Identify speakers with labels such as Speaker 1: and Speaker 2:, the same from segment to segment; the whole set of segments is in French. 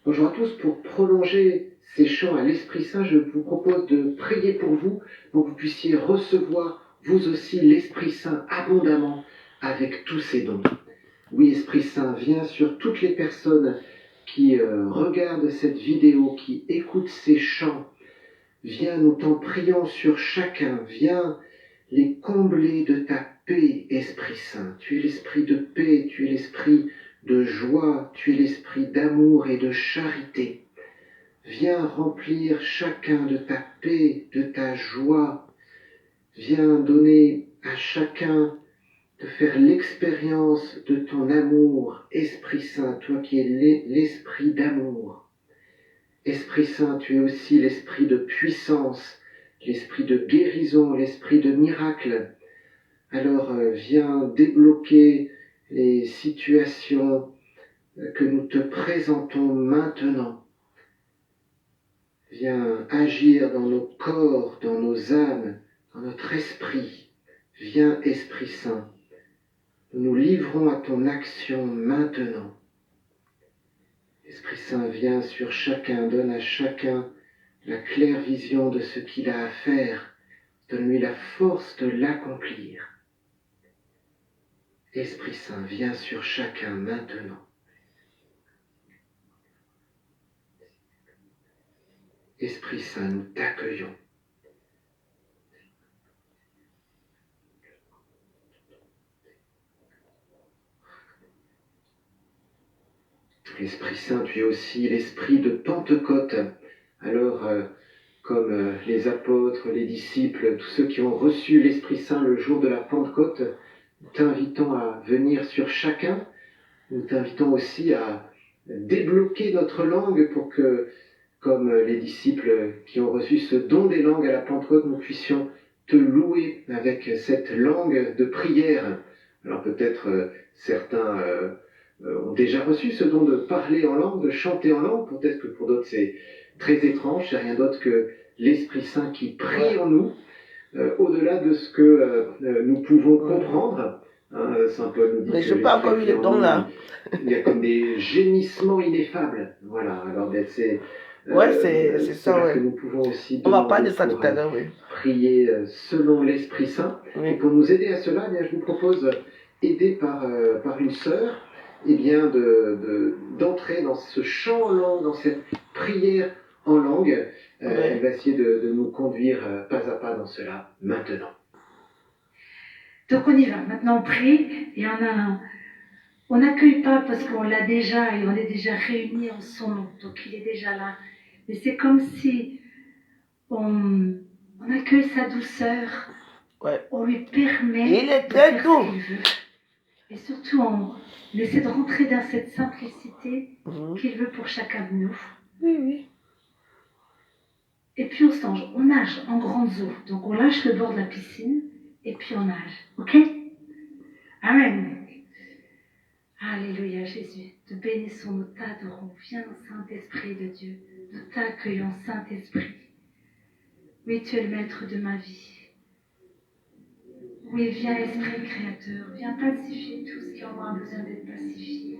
Speaker 1: Bonjour à tous, pour prolonger ces chants à l'Esprit Saint, je vous propose de prier pour que vous puissiez recevoir vous aussi l'Esprit Saint abondamment avec tous ses dons. Oui, Esprit Saint, viens sur toutes les personnes qui regardent cette vidéo, qui écoutent ces chants. Viens, nous t'en prions sur chacun. Viens les combler de ta paix, Esprit Saint. Tu es l'Esprit de paix, tu es l'Esprit de joie, tu es l'Esprit d'amour et de charité. Viens remplir chacun de ta paix, de ta joie. Viens donner à chacun de faire l'expérience de ton amour, Esprit Saint, toi qui es l'Esprit d'amour. Esprit Saint, tu es aussi l'Esprit de puissance, l'Esprit de guérison, l'Esprit de miracle. Alors viens débloquer les situations que nous te présentons maintenant. Viens agir dans nos corps, dans nos âmes, dans notre esprit. Viens, Esprit Saint. Nous nous livrons à ton action maintenant. Esprit Saint, viens sur chacun, donne à chacun la claire vision de ce qu'il a à faire. Donne-lui la force de l'accomplir. Esprit Saint, viens sur chacun maintenant. Esprit Saint, nous t'accueillons. Esprit Saint, tu es aussi l'esprit de Pentecôte. Alors, comme les apôtres, les disciples, tous ceux qui ont reçu l'Esprit Saint le jour de la Pentecôte, nous t'invitons à venir sur chacun. Nous t'invitons aussi à débloquer notre langue pour que, comme les disciples qui ont reçu ce don des langues à la Pentecôte, nous puissions te louer avec cette langue de prière. Alors peut-être certains ont déjà reçu ce don de parler en langue, de chanter en langue. Peut-être que pour d'autres c'est très étrange, c'est rien d'autre que l'Esprit Saint qui prie en nous, au-delà de ce que nous pouvons comprendre. Saint Paul nous dit
Speaker 2: mais je n'ai pas encore eu les dons là.
Speaker 1: Il y a comme des gémissements ineffables. Voilà, alors c'est
Speaker 2: ça, ouais.
Speaker 1: Que nous pouvons aussi
Speaker 2: on va parler de ça tout à l'heure, oui.
Speaker 1: Prier selon l'Esprit Saint.
Speaker 2: Oui.
Speaker 1: Et pour nous aider à cela, eh bien, je vous propose, aidé par une sœur, eh bien, d'entrer dans ce chant en langue, dans cette prière en langue. Elle va essayer de nous conduire pas à pas dans cela maintenant.
Speaker 3: Donc on y va. Maintenant on prie et on n'accueille pas parce qu'on l'a déjà et on est déjà réunis en son nom. Donc il est déjà là. Mais c'est comme si on accueille sa douceur.
Speaker 2: Ouais.
Speaker 3: On lui permet
Speaker 2: il est très doux.
Speaker 3: Et surtout on essaie de rentrer dans cette simplicité qu'il veut pour chacun de nous.
Speaker 2: Oui, oui.
Speaker 3: Et puis on nage en grandes eaux. Donc on lâche le bord de la piscine et puis on nage. Ok? Amen. Alléluia Jésus. Te bénissons, nous t'adorons. Viens Saint-Esprit de Dieu. Nous t'accueillons Saint-Esprit. Oui, tu es le maître de ma vie. Oui, viens Esprit Créateur. Viens pacifier tout ce qui aura besoin d'être pacifié.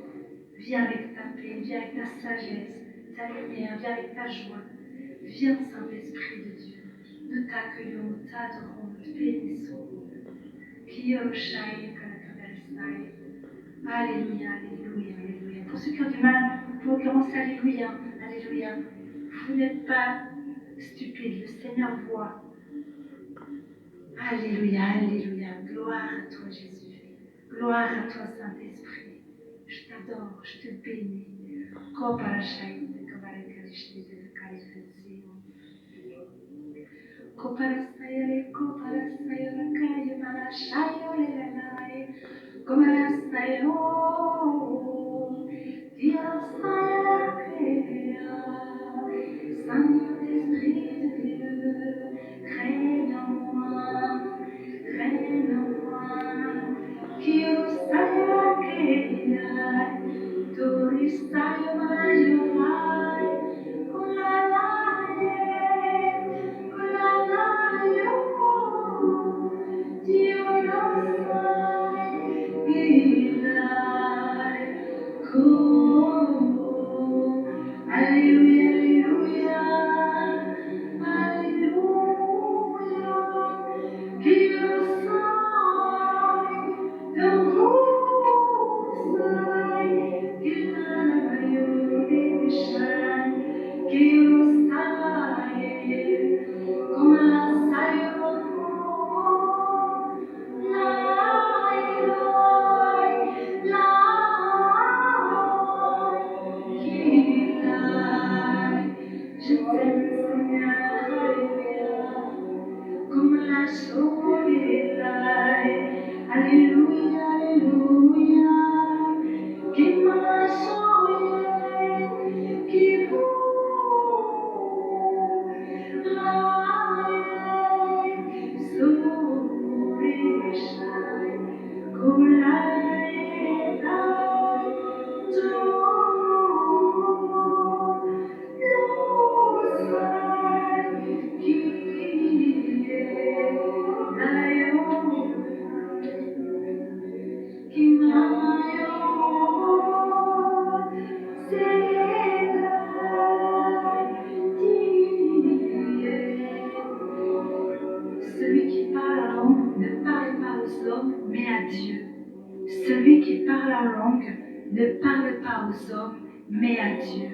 Speaker 3: Viens avec ta paix, viens avec ta sagesse, ta lumière, viens avec ta joie. Viens Saint-Esprit de Dieu. Nous t'accueillons, nous t'adorons, nous te bénissons. Alléluia, alléluia, alléluia. Pour ceux qui ont du mal, vous pouvez commencer alléluia, alléluia. Vous n'êtes pas stupides, le Seigneur voit. Alléluia, alléluia. Gloire à toi Jésus. Gloire à toi Saint-Esprit. Je t'adore, je te bénis. Saint-Esprit de Dieu, règne en moi, qui Ne parle pas aux hommes, mais à Dieu.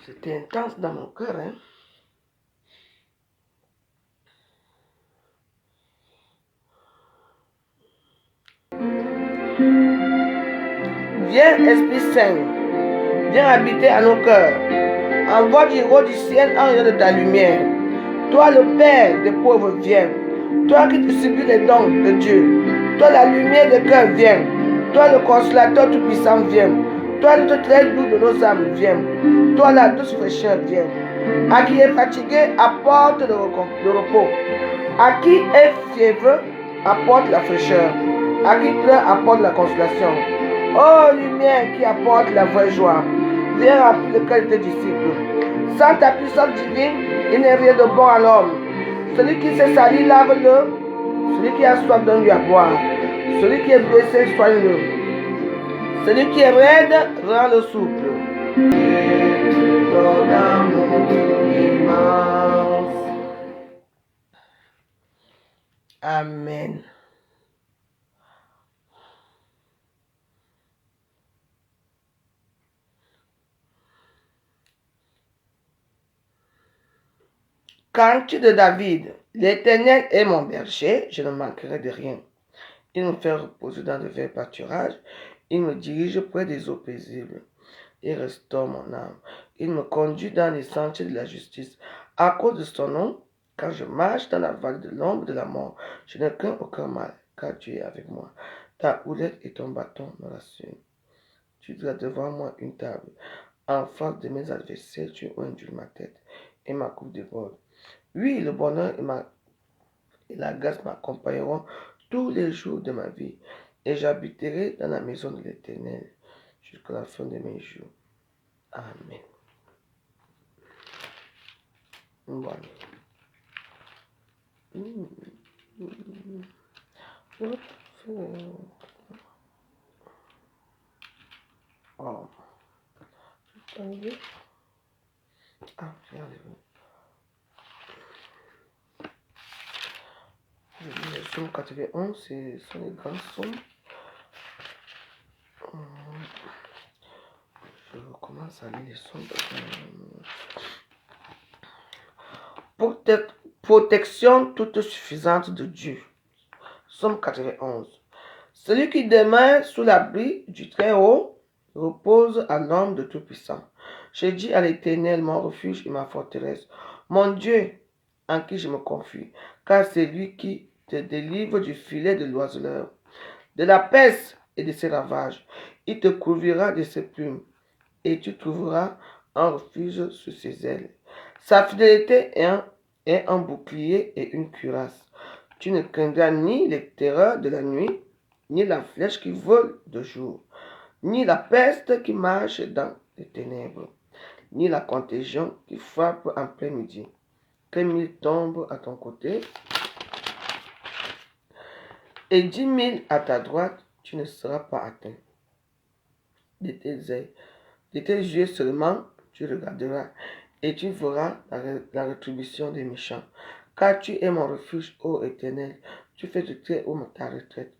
Speaker 2: C'était intense dans mon cœur, hein. Viens, Esprit Saint, viens habiter à nos cœurs. Envoie du haut du ciel un rayon de ta lumière. Toi, le Père des pauvres, viens. Toi qui distribues les dons de Dieu. Toi, la lumière des cœurs, viens. Toi, le consolateur tout-puissant, viens. Toi, le très doux de nos âmes, viens. Toi, la douce fraîcheur, viens. À qui est fatigué, apporte le repos. À qui est fiévreux, apporte la fraîcheur. À qui pleure, apporte la consolation. Oh, lumière qui apporte la vraie joie, viens remplir le cœur de tes disciples. Sans ta puissance divine, il n'est rien de bon à l'homme. Celui qui s'est sali, lave-le. Celui qui a soif, donne-lui à boire. Celui qui est blessé, soigne-le. Celui qui est raide, rend-le souple. Ton amour immense. Amen. Cantique de David. L'Éternel est mon berger, je ne manquerai de rien. Il me fait reposer dans de verts pâturages, il me dirige près des eaux paisibles. Il restaure mon âme. Il me conduit dans les sentiers de la justice. À cause de son nom, quand je marche dans la vallée de l'ombre de la mort, je ne crains aucun mal, car tu es avec moi. Ta houlette et ton bâton me rassurent. Tu dresses devant moi une table. En face de mes adversaires, tu induis ma tête et ma coupe déborde. Oui, le bonheur et la grâce m'accompagneront tous les jours de ma vie, et j'habiterai dans la maison de l'Éternel jusqu'à la fin de mes jours. Amen. Voilà. Oh. Ah, regardez-vous. Le psaume 91, ce sont les grands psaumes. Je recommence à lire les psaumes. Protection toute suffisante de Dieu. Psaume 91. Celui qui demeure sous l'abri du Très-Haut repose à l'ombre de Tout-Puissant. J'ai dit à l'Éternel, mon refuge et ma forteresse, mon Dieu en qui je me confie, car c'est lui qui te délivre du filet de l'oiseleur, de la peste et de ses ravages. Il te couvrira de ses plumes, et tu trouveras un refuge sous ses ailes. Sa fidélité est un bouclier et une cuirasse. Tu ne craindras ni les terreurs de la nuit, ni la flèche qui vole de jour, ni la peste qui marche dans les ténèbres, ni la contagion qui frappe en plein midi. Que 1000 tombent à ton côté et 10 000 à ta droite, tu ne seras pas atteint. De tes yeux seulement, tu regarderas et tu verras la rétribution des méchants. Car tu es mon refuge, ô Éternel, tu fais de très haut ta retraite.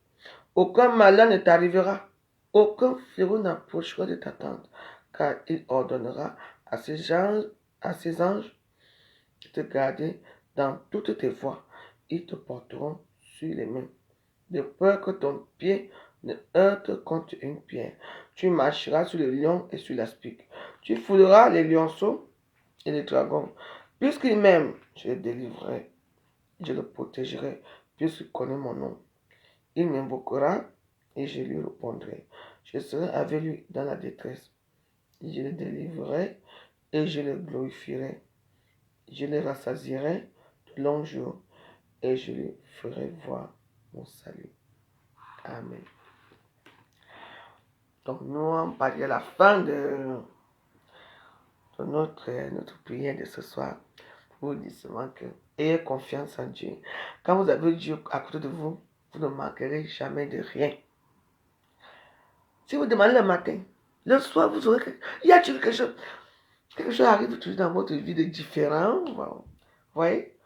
Speaker 2: Aucun malheur ne t'arrivera, aucun fléau n'approchera de ta tente, car il ordonnera à ses anges de te garder dans toutes tes voies. Ils te porteront sur les mains, de peur que ton pied ne heurte contre une pierre. Tu marcheras sur le lion et sur l'aspic. Tu fouleras les lionceaux et les dragons. Puisqu'il m'aime, je le délivrerai, je le protégerai, puisqu'il connaît mon nom. Il m'invoquera et je lui répondrai. Je serai avec lui dans la détresse. Je le délivrerai et je le glorifierai. Je le rassasierai de longs jours et je lui ferai voir mon salut. Amen. Donc nous on parle à la fin de notre prière de ce soir. Vous dites seulement que ayez confiance en Dieu. Quand vous avez Dieu à côté de vous, vous ne manquerez jamais de rien. Si vous demandez le matin, le soir, vous aurez il y a quelque chose. Quelque chose arrive toujours dans votre vie de différent. Vous voyez?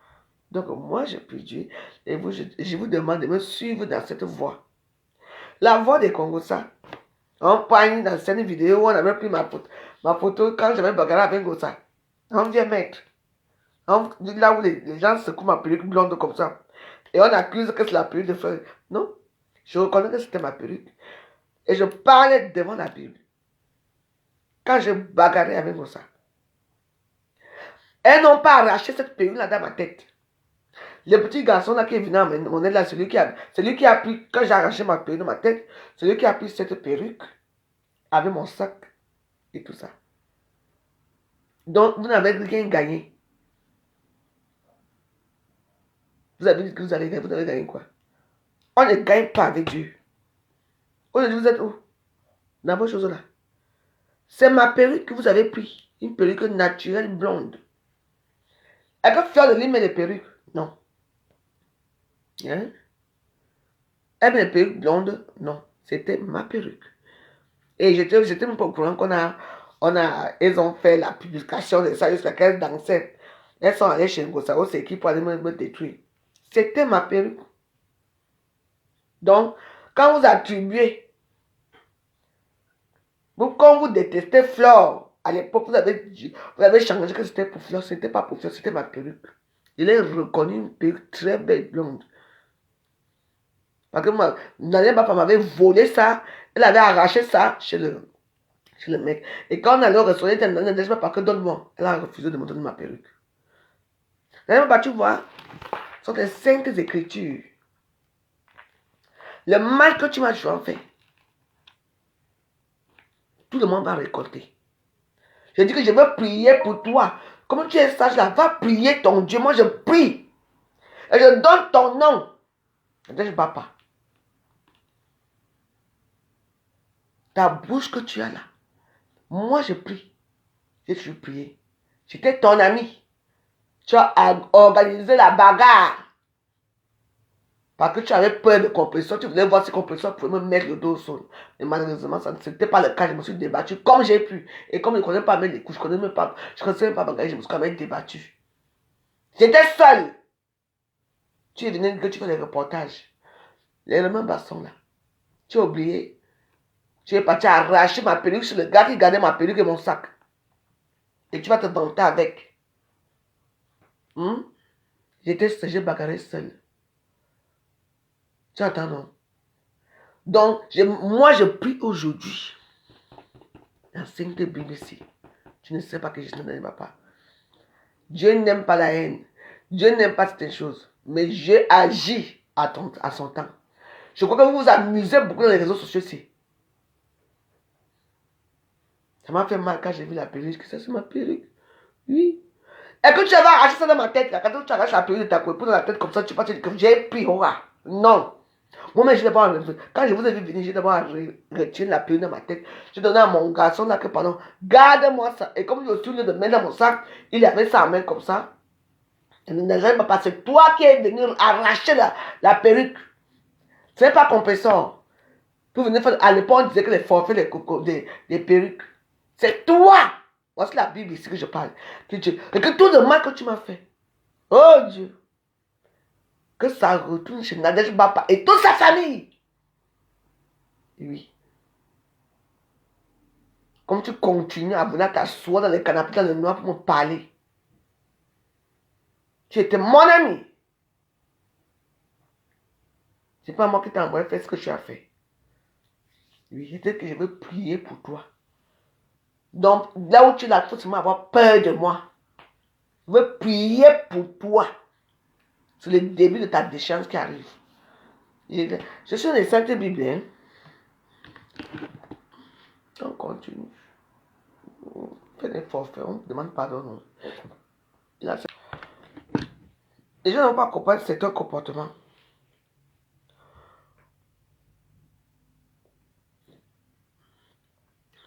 Speaker 2: Donc moi, je prie Dieu et je vous demande de me suivre dans cette voie. La voie des Congossas. On prend dans cette vidéo où on avait pris ma photo quand j'avais bagarré avec Gossa. On vient mettre. Là où les gens secouent ma perruque blonde comme ça. Et on accuse que c'est la perruque de Fleur. Non, je reconnais que c'était ma perruque. Et je parlais devant la Bible. Quand je bagarrais avec Gossa. Elles n'ont pas arraché cette perruque-là dans ma tête. Le petit garçon là qui est venu à mon aide là, celui qui a pris, quand j'ai arraché ma perruque de ma tête, celui qui a pris cette perruque avec mon sac et tout ça. Donc, vous n'avez rien gagné. Vous avez dit que vous allez gagner, vous avez gagné quoi? On ne gagne pas avec Dieu. Aujourd'hui, vous êtes où? Dans vos choses là. C'est ma perruque que vous avez pris. Une perruque naturelle blonde. Elle peut faire de l'île les perruques? Non. Hein? Elle met les perruques blondes? Non. C'était ma perruque. Et j'étais même pas au courant ils ont fait la publication de ça jusqu'à qu'elles dansaient. Elles sont allées chez Ngossao, c'est qui pour aller me détruire. C'était ma perruque. Donc, quand vous attribuez, quand vous détestez Flore, à l'époque, vous avez changé que c'était pour Flore, c'était pas pour Flore, c'était ma perruque. Il a reconnu une perruque très belle blonde. Parce que moi, papa m'avait volé ça, elle avait arraché ça chez le mec. Et quand on allait au restaurant, elle ne dit pas que donne-moi. Elle a refusé de me donner ma perruque. Là, tu vois, ce sont des saintes écritures. Le mal que tu m'as toujours fait, tout le monde va récolter. Je dis que je veux prier pour toi. Comme tu es sage là, va prier ton Dieu. Moi, je prie. Et je donne ton nom. Je ne bats pas. Ta bouche que tu as là. Moi, je prie. J'ai toujours prié. J'étais ton ami. Tu as organisé la bagarre. Parce que tu avais peur de compression. Tu voulais voir si compression pouvait me mettre le dos au sol. Mais malheureusement, ça n'était pas le cas. Je me suis débattu comme j'ai pu. Et comme je ne connais pas mettre les couches, je ne sais même pas bagarrer, je me suis quand même débattu. J'étais seul. Tu es venu que tu fais des reportages. Les mêmes bastons là. Tu as oublié. Tu es parti arracher ma perruque sur le gars qui gardait ma perruque et mon sac. Et tu vas te vanter avec. J'ai bagarré seul. Tu entends, non? Donc, moi, je prie aujourd'hui. La Sainte Bible ici. Tu ne sais pas que je n'aime pas. Dieu n'aime pas la haine. Dieu n'aime pas certaines choses. Mais Dieu agit à son temps. Je crois que vous vous amusez beaucoup dans les réseaux sociaux ici. Ça m'a fait mal quand j'ai vu la perruque. Ça, c'est ma perruque. Oui. Et que tu avais arraché ça dans ma tête. Là, quand tu arraches la perruque de ta épouse dans la tête comme ça, tu penses que j'ai pris. Non. Moi-même, quand je vous ai vu venir, j'ai d'abord retiré la pilule de ma tête. J'ai donné à mon garçon là que pardon, garde-moi ça. Et comme je suis le de mettre dans mon sac, il avait sa main comme ça. Il ne jamais pas parce que toi qui es venu arracher la perruque. Ce n'est pas compresseur. Pour venir faire, à l'époque, on disait que les forfaits, des perruques. C'est toi. Voici la Bible ici que je parle. Et que tout le mal que tu m'as fait. Oh Dieu. Que ça retourne chez Nadège Bapa et toute sa famille. Oui. Comme tu continues à venir t'asseoir dans les canapés, dans le noir pour me parler. Tu étais mon ami. C'est pas moi qui t'ai envoyé faire ce que tu as fait. Oui, je dis que je veux prier pour toi. Donc, là où tu es là, il faut seulement avoir peur de moi. Je veux prier pour toi. C'est le début de ta déchéance qui arrive. Je suis dans les Saintes Bibles. Hein? On continue. On fait des forfaits, on demande pardon. Non. Les gens n'ont pas compris certains comportements.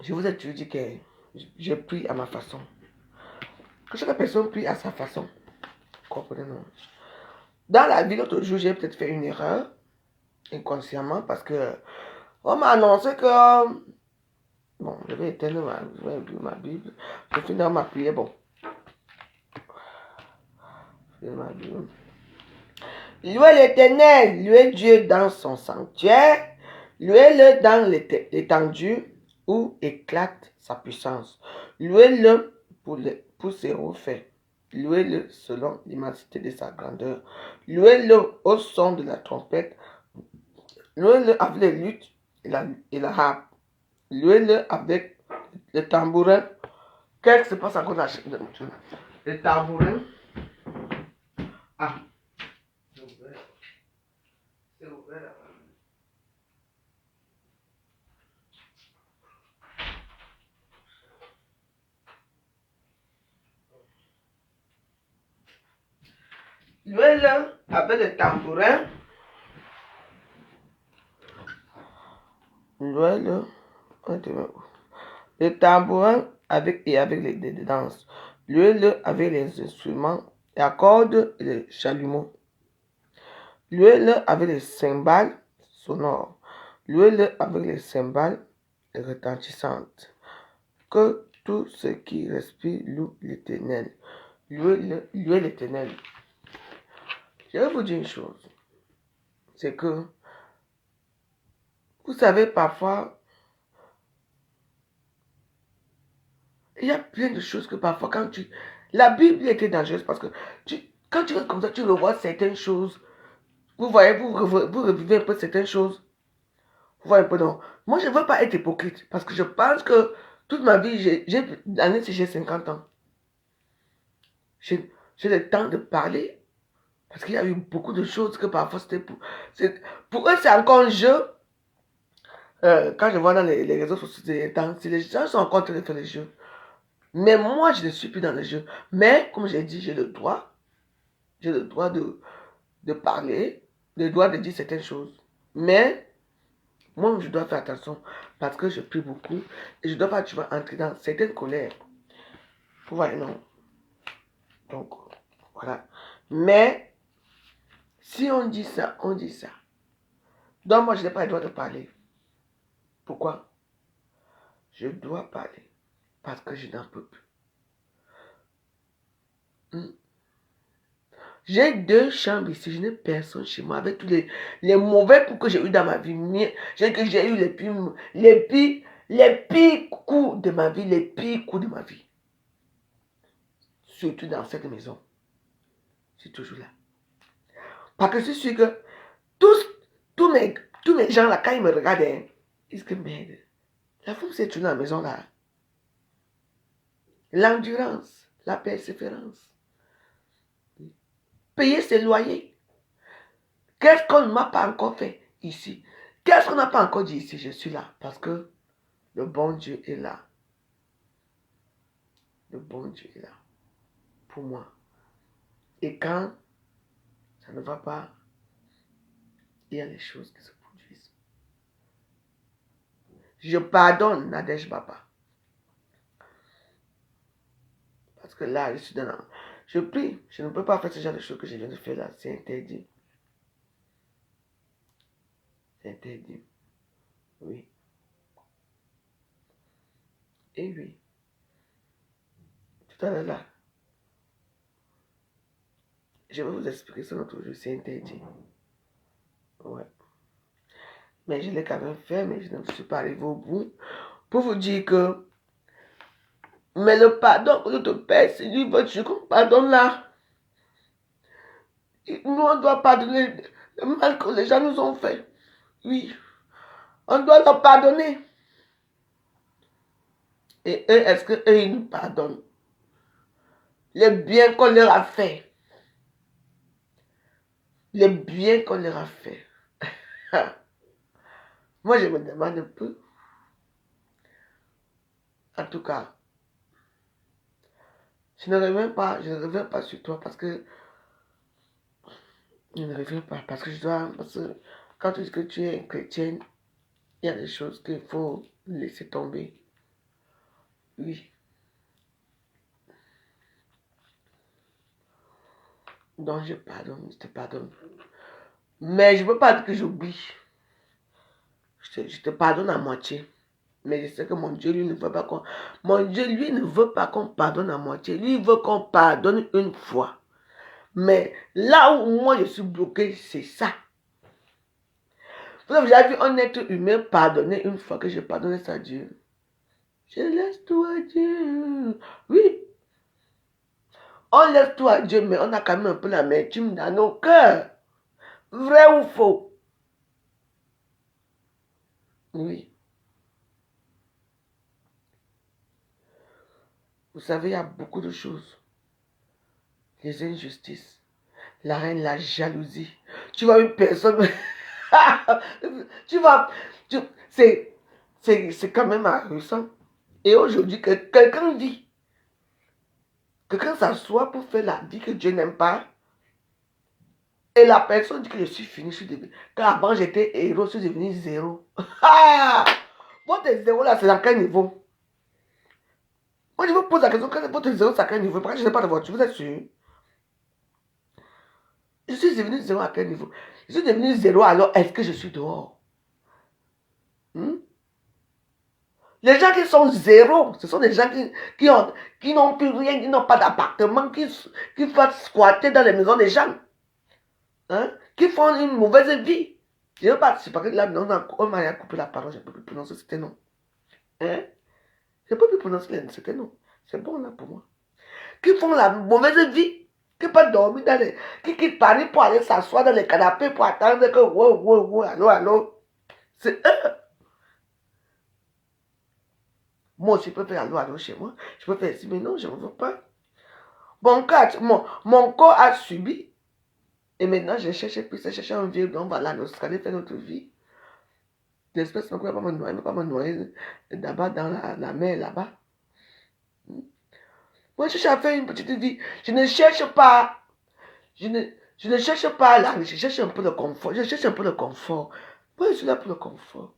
Speaker 2: Je vous ai toujours dit que je prie à ma façon. Que chaque personne prie à sa façon. Comprenez, non? Dans la vie, l'autre jour, j'ai peut-être fait une erreur, inconsciemment, parce que on m'a annoncé que bon, je vais éteindre ma Bible. Je finis dans ma prière. Bon. Louez l'Éternel, louez Dieu dans son sanctuaire, louez-le dans l'étendue où éclate sa puissance. Louez-le pour ses refaits. Louez-le selon l'immensité de sa grandeur. Louez-le au son de la trompette. Louez-le avec les luttes et la harpe. Louez-le avec le tambourin. Qu'est-ce qui se passe encore dans le tambourin? Ah. C'est ouvert là. Louez-le avec le tambourin. Louez-le. Le tambourin avec les danses. Louez-le avec les instruments, la corde et les chalumeaux. Louez-le avec les cymbales sonores. Louez-le avec les cymbales retentissantes. Que tout ce qui respire loue l'Éternel. Louez l'Éternel. Je vais vous dire une chose. C'est que, vous savez, parfois, il y a plein de choses que parfois, quand tu... La Bible était dangereuse parce que quand tu restes comme ça, tu revois certaines choses. Vous voyez, vous revivez un peu certaines choses. Vous voyez un peu, non. Moi, je ne veux pas être hypocrite parce que je pense que toute ma vie, l'année si j'ai 50 ans, j'ai le temps de parler. Parce qu'il y a eu beaucoup de choses que parfois c'était pour eux, c'est encore un jeu. Quand je vois dans les réseaux sociaux, si les gens sont encore en train de faire les jeux. Mais moi, je ne suis plus dans les jeux. Mais, comme j'ai dit, j'ai le droit. J'ai le droit de parler, le droit de dire certaines choses. Mais, moi, je dois faire attention parce que je prie beaucoup et je ne dois pas toujours entrer dans certaines colères. Vous voyez, non? Donc, voilà. Mais, si on dit ça, on dit ça. Donc, moi, je n'ai pas le droit de parler. Pourquoi? Je dois parler parce que je n'en peux plus. J'ai 2 chambres ici, je n'ai personne chez moi avec tous les mauvais coups que j'ai eu dans ma vie. J'ai eu les pires coups de ma vie, les pires coups de ma vie. Surtout dans cette maison. Je suis toujours là. Parce que je suis sûr que tous mes gens là, quand ils me regardent, ils disent que merde, la femme s'est tournée dans la maison là. L'endurance, la persévérance. Payer ses loyers. Qu'est-ce qu'on ne m'a pas encore fait ici? Qu'est-ce qu'on n'a pas encore dit ici? Je suis là parce que le bon Dieu est là. Le bon Dieu est là pour moi. Et quand ça ne va pas, il y a des choses qui se produisent. Je pardonne Nadège Baba. Parce que là, je suis dans la... Je prie, je ne peux pas faire ce genre de choses que je viens de faire là. C'est interdit. C'est interdit. Oui. Et oui. Tout à l'heure là, je vais vous expliquer ça notre jour. C'est interdit. Ouais. Mais je l'ai quand même fait, mais je ne suis pas arrivé au bout. Pour vous dire que, mais le pardon que notre Père, c'est lui, veux-tu qu'on pardonne là? Nous, on doit pardonner le mal que les gens nous ont fait. Oui. On doit leur pardonner. Et eux, est-ce qu'eux, ils nous pardonnent? Les biens qu'on leur a fait. Les biens qu'on leur a fait. Moi, je me demande un peu. En tout cas, je ne reviens pas sur toi parce que je ne reviens pas parce que je dois, parce que quand tu dis que tu es une chrétienne, il y a des choses qu'il faut laisser tomber. Oui. Donc je pardonne, je te pardonne. Mais je ne peux pas dire que j'oublie. Je te pardonne à moitié. Mais je sais que mon Dieu, lui, ne veut pas qu'on... Mon Dieu, lui, ne veut pas qu'on pardonne à moitié. Lui, il veut qu'on pardonne une fois. Mais là où moi, je suis bloqué, c'est ça. Vous avez déjà vu un être humain pardonner une fois que je pardonne ça à Dieu. Je laisse tout à Dieu. Oui. On laisse tout à Dieu, mais on a quand même un peu l'amertume dans nos cœurs. Vrai ou faux? Oui. Vous savez, il y a beaucoup de choses. Les injustices, la haine, la jalousie. Tu vois une personne... tu vois... C'est quand même ahurissant. Et aujourd'hui, quelqu'un dit, quelqu'un s'assoit pour faire la vie que Dieu n'aime pas. Et la personne dit que je suis fini, je suis devenu. Car avant j'étais héros, je suis devenu zéro. Votre zéro là, c'est dans quel niveau? Moi je vous pose la question, votre zéro c'est à quel niveau? Parce que je n'ai pas de voiture, vous êtes sûr? Je suis devenu zéro à quel niveau? Je suis devenu zéro, alors est-ce que je suis dehors? Les gens qui sont zéro, ce sont des gens qui n'ont plus rien, qui n'ont pas d'appartement, qui font squatter dans les maisons des gens. Hein? Qui font une mauvaise vie. Je ne veux pas, c'est parce que là, on m'a coupé la parole, je ne peux plus prononcer c'était non. Hein? Je ne peux plus prononcer c'était non. C'est bon là pour moi. Qui font la mauvaise vie, qui peuvent dormir dans les... qui quittent Paris pour aller s'asseoir dans les canapés pour attendre que wow, allô, allô. C'est eux. Moi aussi, je peux faire allô chez moi. Je peux faire ici, mais non, je ne veux pas. Mon corps a subi. Et maintenant, je cherche un vieux, on va là en Australie faire notre vie. L'espèce ne peut pas me noyer là-bas dans la mer, là-bas. Moi, je cherche à faire une petite vie. Je ne cherche pas. Je ne cherche pas là. Je cherche un peu de confort. Je cherche un peu de confort. Moi, je suis là pour le confort.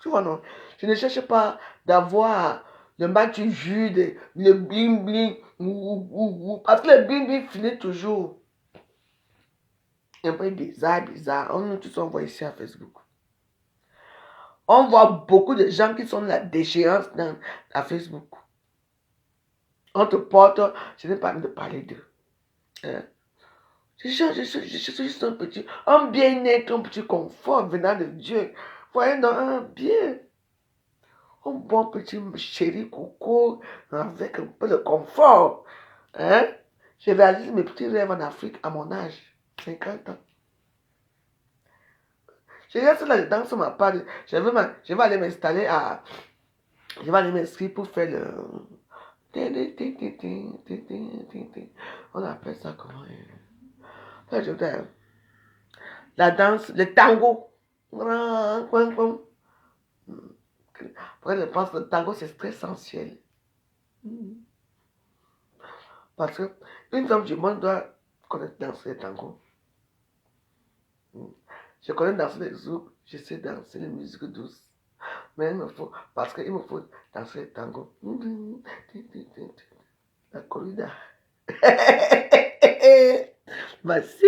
Speaker 2: Tu vois, non? Je ne cherche pas d'avoir le match jus, le bling bling. Parce que le bling bling finit toujours. Un peu bizarre. On nous tous envoie ici à Facebook. On voit beaucoup de gens qui sont de la déchéance à Facebook. On te porte, je n'ai pas envie de parler d'eux. Hein? Je suis juste un bien-être, un petit confort venant de Dieu. Voyez, dans un bien. Un bon petit chéri coco avec un peu de confort. Hein? Je réalise mes petits rêves en Afrique à mon âge, 50 ans. Je reste là-dedans sur ma part. Je vais aller m'installer à... Je vais aller m'inscrire pour faire le... On appelle ça comment? La danse, le tango. Après, je pense que le tango, c'est très sensuel. Parce qu'une femme du monde doit connaître danser le tango. Je connais danser les zouk, je sais danser les musiques douces. Mais il me faut, parce qu'il me faut danser le tango. La corrida. Voici.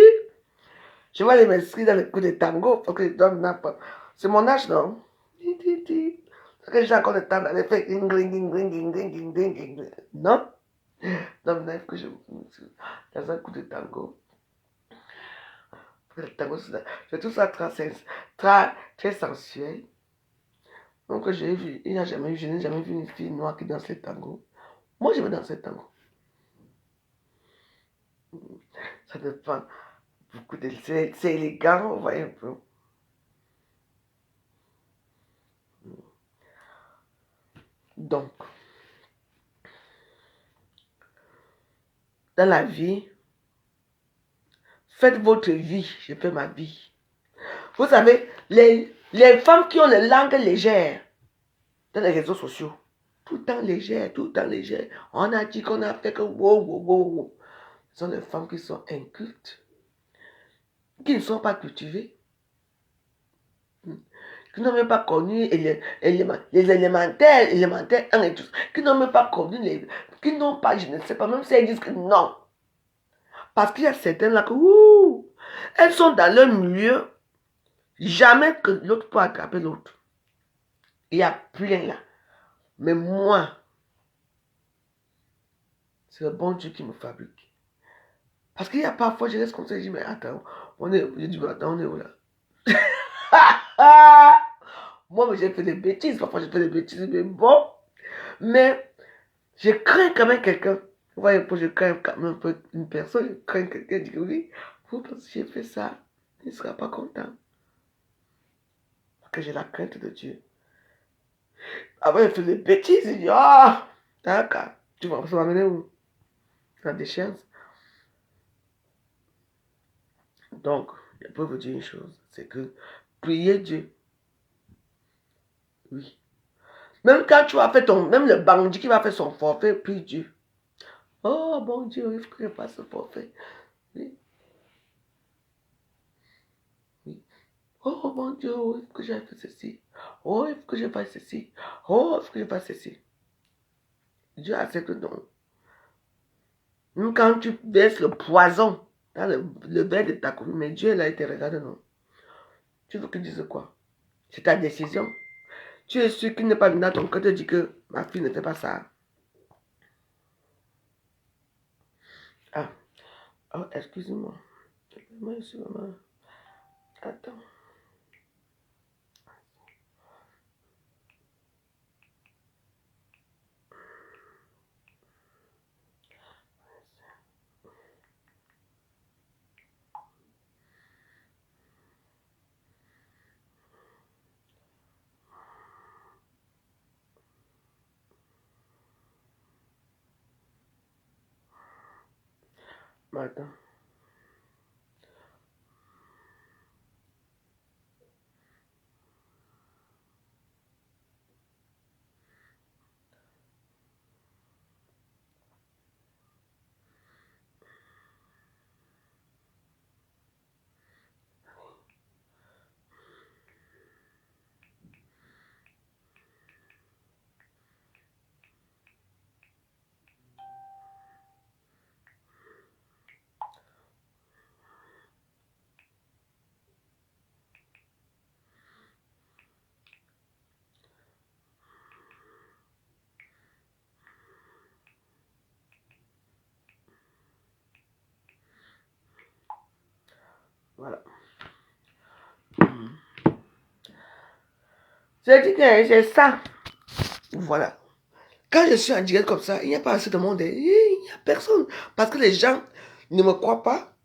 Speaker 2: Je vais aller m'inscrire dans le cours de tango parce que je dois pas. C'est mon âge, non? Parce que j'ai encore le temps d'aller faire non? Donc, il faut que je dans un coup de tango. Le tango, c'est tout ça très sensuel. Donc, j'ai vu, je n'ai jamais vu une fille noire qui danse le tango. Moi, je veux danser le tango. Ça dépend beaucoup de. C'est élégant, vous voyez un peu. Donc, dans la vie, faites votre vie, je fais ma vie. Vous savez, les femmes qui ont les langues légères dans les réseaux sociaux, tout le temps légères, tout le temps légères. On a dit qu'on a fait que wow, wow, wow, wow. Ce sont des femmes qui sont incultes, qui ne sont pas cultivées, qui n'ont même pas connu les élémentaires 1 et tout, qui n'ont même pas connu qui n'ont pas, je ne sais pas, même si elles disent que non. Parce qu'il y a certaines là que, elles sont dans leur milieu, jamais que l'autre peut attraper l'autre. Il y a plein là. Mais moi, c'est le bon Dieu qui me fabrique. Parce qu'il y a parfois, je laisse comme ça, je dis, mais attends, on est où là? Moi, j'ai fait des bêtises, parfois j'ai fait des bêtises, mais bon. Mais je crains quand même quelqu'un. Vous voyez, je crains quand même une personne, je crains quelqu'un, je dis oui, vous pensez que j'ai fait ça, il ne sera pas content. Parce que j'ai la crainte de Dieu. Avant, il fait des bêtises, il dit, d'accord, tu vas m'amener où? La déchéance. Donc, je peux vous dire une chose, c'est que priez Dieu. Oui. Même quand tu as fait même le bandit qui va faire son forfait, prie Dieu. Oh bon Dieu, il faut que je fasse ce forfait. Oui. Oui. Oh mon Dieu, il faut que j'aille faire ceci. Oh, il faut que je fasse ceci. Oh, il faut que je fasse ceci. Dieu accepte donc. Même quand tu baisses le poison dans le verre de ta commune, mais Dieu là, il te regarde, non. Tu veux qu'il dise quoi? C'est ta décision. Tu es sûr qu'il n'est pas venu dans ton cœur te dire que ma fille ne fait pas ça. Ah, oh, excuse-moi. Moi, je suis vraiment. Attends. Attends. Voilà. J'ai dit que c'est ça. Voilà. Quand je suis en direct comme ça, il n'y a pas assez de monde. Il n'y a personne. Parce que les gens ne me croient pas.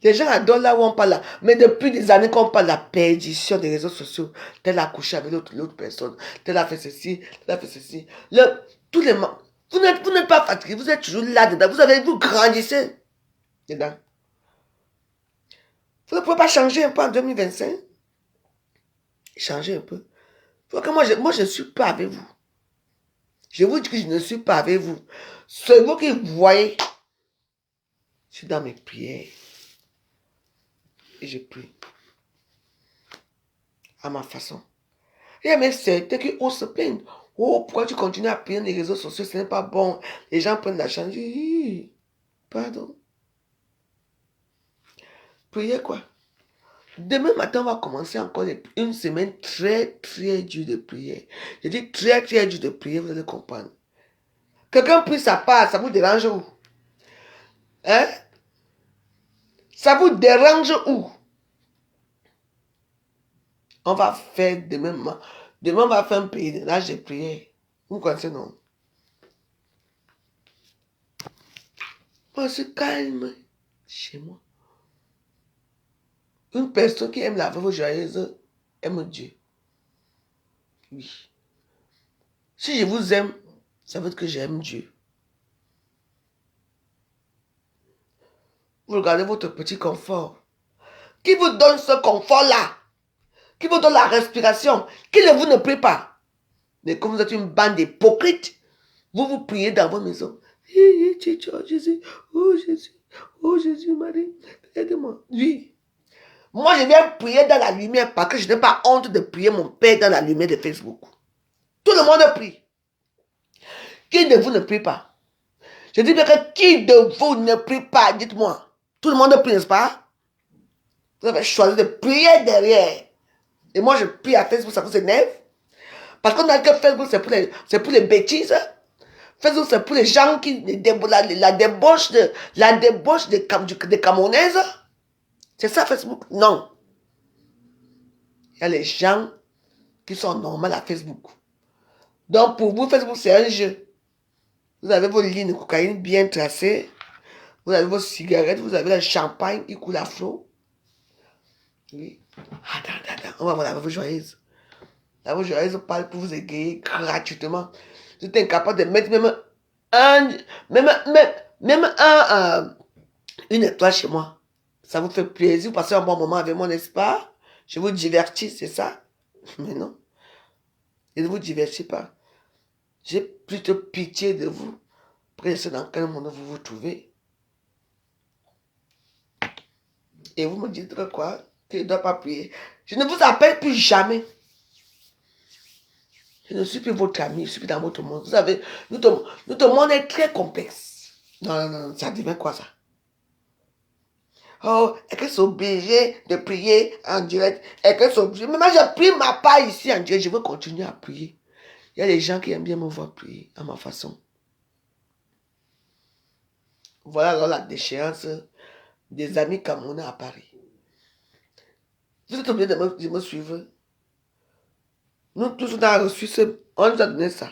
Speaker 2: Les gens adorent là où on parle là. Mais depuis des années qu'on parle de la perdition des réseaux sociaux, tel a couché avec l'autre personne, tel a fait ceci, tel a fait ceci. Tous les vous n'êtes pas fatigué, vous êtes toujours là-dedans. Vous grandissez dedans. Vous ne pouvez pas changer un peu en 2025? Changer un peu. Que moi, je ne suis pas avec vous. Je vous dis que je ne suis pas avec vous. C'est vous qui voyez. Je suis dans mes prières. Et je prie. à ma façon. Il y a même certains qui osent se plaindre. Oh, pourquoi tu continues à prier dans les réseaux sociaux? Ce n'est pas bon. Les gens prennent la chance. Pardon. Priez quoi? Demain matin, on va commencer encore une semaine très, très dure de prière. Je dis très, très dure de prière, vous allez comprendre. Quelqu'un prie sa part, ça vous dérange où? Hein? Ça vous dérange où? On va faire demain. Demain, on va faire un pèlerinage de prière. Vous connaissez, non? On se calme chez moi. Une personne qui aime la veuve joyeuse aime Dieu. Oui. Si je vous aime, ça veut dire que j'aime Dieu. Vous regardez votre petit confort. Qui vous donne ce confort-là? Qui vous donne la respiration? Qui ne vous ne prie pas? Mais comme vous êtes une bande d'hypocrites, vous priez dans vos maisons. Jésus, oh Jésus, oh Jésus, Marie, aide-moi. Oui. Moi, je viens prier dans la lumière parce que je n'ai pas honte de prier mon Père dans la lumière de Facebook. Tout le monde prie. Qui de vous ne prie pas? Je dis bien que qui de vous ne prie pas? Dites-moi. Tout le monde prie, n'est-ce pas? Vous avez choisi de prier derrière. Et moi, je prie à Facebook, ça vous énerve? Parce qu'on a que Facebook, c'est pour les bêtises. Facebook, c'est pour les gens qui... La débauche des Camerounaises. C'est ça, Facebook? Non. Il y a les gens qui sont normaux à Facebook. Donc, pour vous, Facebook, c'est un jeu. Vous avez vos lignes de cocaïne bien tracées. Vous avez vos cigarettes. Vous avez le champagne qui coule à flot. Oui. Attends. On va voir la veuve joyeuse. La veuve joyeuse parle pour vous égayer gratuitement. Vous êtes incapable de mettre une étoile chez moi. Ça vous fait plaisir. Vous passez un bon moment avec moi, n'est-ce pas? Je vous divertis, c'est ça? Mais non. Je ne vous divertis pas. J'ai plutôt pitié de vous. Après, c'est dans quel monde vous vous trouvez. Et vous me dites que quoi? Que je ne dois pas prier. Je ne vous appelle plus jamais. Je ne suis plus votre ami, je suis plus dans votre monde. Vous savez, notre monde est très complexe. Non, ça devient quoi ça? Oh, est-ce que c'est obligé de prier en direct? Est-ce que c'est obligé? Mais moi, je prie ma part ici en direct. Je veux continuer à prier. Il y a des gens qui aiment bien me voir prier à ma façon. Voilà alors la déchéance des amis camerounais à Paris. Vous êtes obligé de me suivre. Nous tous, on a reçu on nous a donné ça.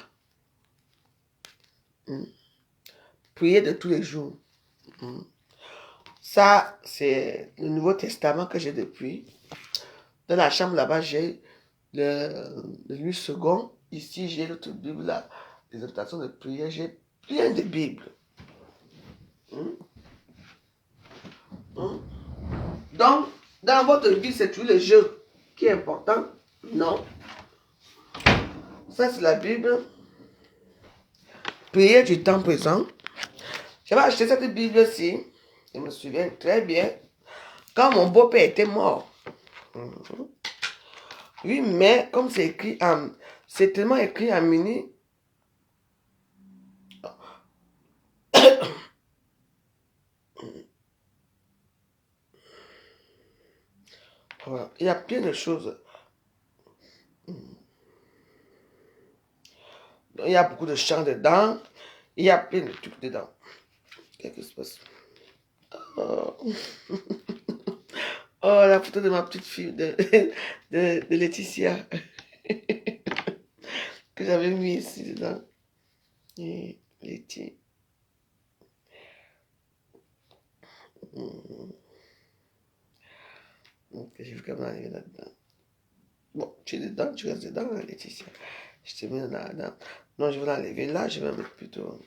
Speaker 2: Prier de tous les jours. Ça, c'est le Nouveau Testament que j'ai depuis. Dans la chambre là-bas, j'ai le livre second. Ici, j'ai l'autre Bible là, les invitations de prière. J'ai plein de Bibles. Donc, dans votre vie, c'est tout le jeu qui est important? Non. Ça, c'est la Bible. Prière du temps présent. J'avais acheté cette Bible-ci. Je me souviens très bien. Quand mon beau-père était mort. Oui, mais comme c'est écrit en... C'est tellement écrit en mini. Voilà. Il y a plein de choses. Il y a beaucoup de chants dedans. Il y a plein de trucs dedans. Qu'est-ce qui se passe? Oh. Oh, la photo de ma petite fille, de Laetitia. Que j'avais mis ici dedans. Et Laetitia. Ok, j'ai vu comment arriver là-dedans. Bon, tu es dedans, tu restes dedans, Laetitia. Je te mets là-dedans. Non, je vais l'enlever là, je vais mettre plutôt.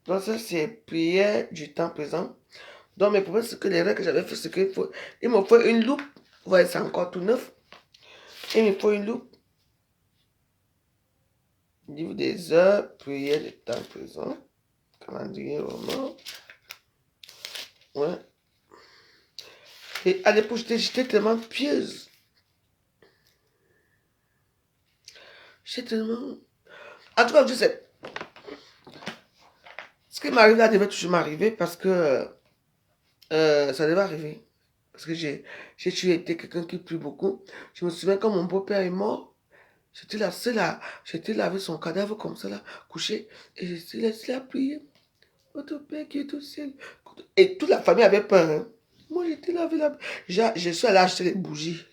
Speaker 2: Donc ça, c'est prière du temps présent. Donc mes problèmes, c'est que l'erreur que j'avais fait, c'est qu'il me faut une loupe. Vous voyez, c'est encore tout neuf. Il me faut une loupe. Livre des heures, prière des temps présents, calendrier roman. Ouais. Et à l'époque, j'étais tellement pieuse. J'étais tellement... En tout cas, je sais. Ce qui m'arrive là devait toujours m'arriver parce que ça devait arriver. Parce que j'ai toujours été quelqu'un qui prie beaucoup. Je me souviens quand mon beau-père est mort, j'étais la seule à... J'étais là avec son cadavre comme ça, là, couché. Et j'étais laissé à prier. Votre père qui est au ciel. Et toute la famille avait peur. Hein. Moi, j'étais là avec la... Je suis allé acheter les bougies.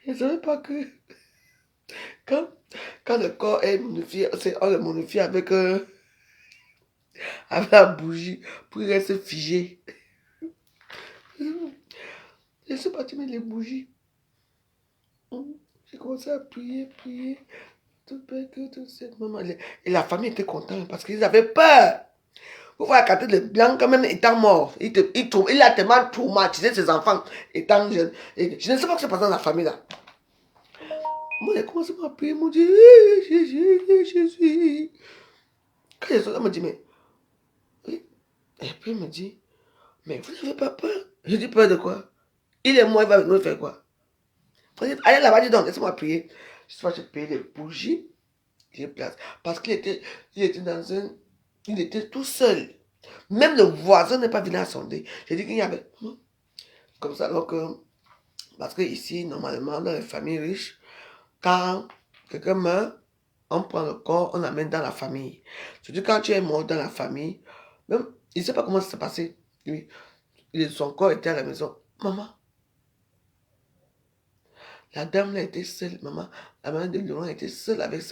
Speaker 2: Je ne savais pas que... Quand le corps est momifié, on le monifie avec la bougie pour qu'il reste figé. Je suis parti mettre les bougies. J'ai commencé à prier, prier. Tout père que tout cette maman. Et la famille était contente parce qu'ils avaient peur. Vous voyez, quand le blanc, quand même, étant mort, il a tellement traumatisé ses enfants étant jeune. Et je ne sais pas ce qui se passe dans la famille là. Moi, j'ai commencé à prier, mon Dieu, Jésus, Jésus. Quand les autres me disent, mais oui. Et puis il me dit, mais vous n'avez pas peur? Je dis, peur de quoi? Il est mort, il va nous faire quoi? Allez là-bas, dis donc, laisse-moi prier. Je sais pas, j'ai payé les bougies, j'ai place. Parce qu'il était, il était tout seul. Même le voisin n'est pas venu à sonder. J'ai dit qu'il y avait, comme ça, alors que, parce que ici, normalement, dans les familles riches, quand quelqu'un meurt, on prend le corps, on l'amène dans la famille. Surtout quand tu es mort dans la famille, même, il ne sait pas comment ça s'est passé. Lui, son corps était à la maison. Maman, la dame là était seule, maman. La maman de Laurent était seule avec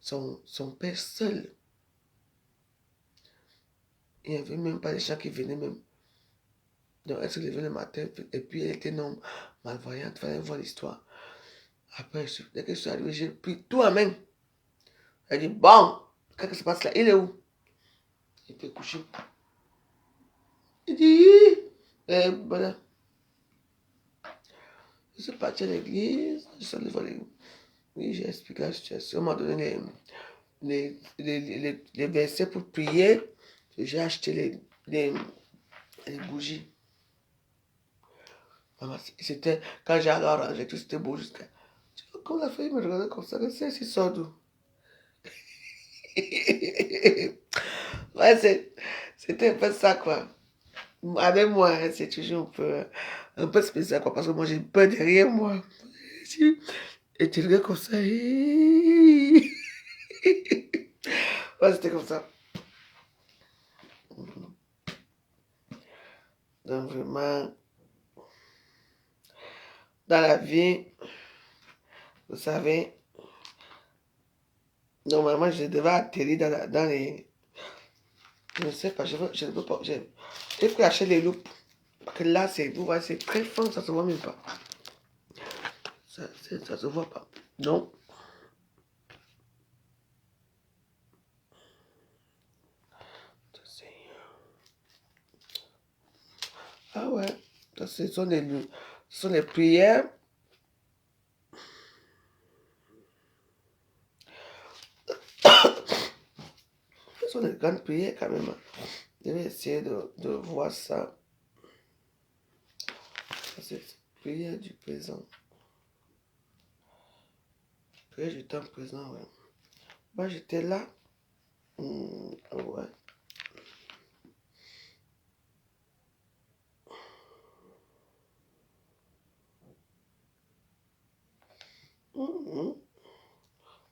Speaker 2: son père seul. Il n'y avait même pas des gens qui venaient même. Donc elle se levait le matin et puis elle était non malvoyante, il fallait voir l'histoire. Après, dès que je suis arrivé, j'ai pris tout en main. Elle dit, bon, qu'est-ce qui se passe là? Il est où? Il était couché. Il dit, voilà. Je suis parti à l'église, je suis allé voir l'église. Oui, j'ai expliqué la situation, on m'a donné les versets pour prier. J'ai acheté les bougies. C'était, quand j'ai arrangé tout, c'était beau jusqu'à... Comme la fille me regardait comme ça, c'est si sort d'où? Ouais, c'était un peu ça, quoi. Avec moi, hein, c'est toujours un peu spécial, quoi, parce que moi, j'ai peur derrière moi. Et tu regardes comme ça. Ouais, c'était comme ça. Donc, vraiment, dans la vie, vous savez, normalement, je devais atterrir dans les... Je ne sais pas, je ne peux pas... J'ai pris acheter les loupes. Parce que là, vous voyez, c'est très fin, ça se voit même pas. Ça se voit pas. Donc, ah ouais, ça, ce sont les prières. Ce sont les grandes prières quand même. Je vais essayer de voir ça. C'est prière du présent. Prière du temps présent, ouais. Moi, j'étais là. Ouais.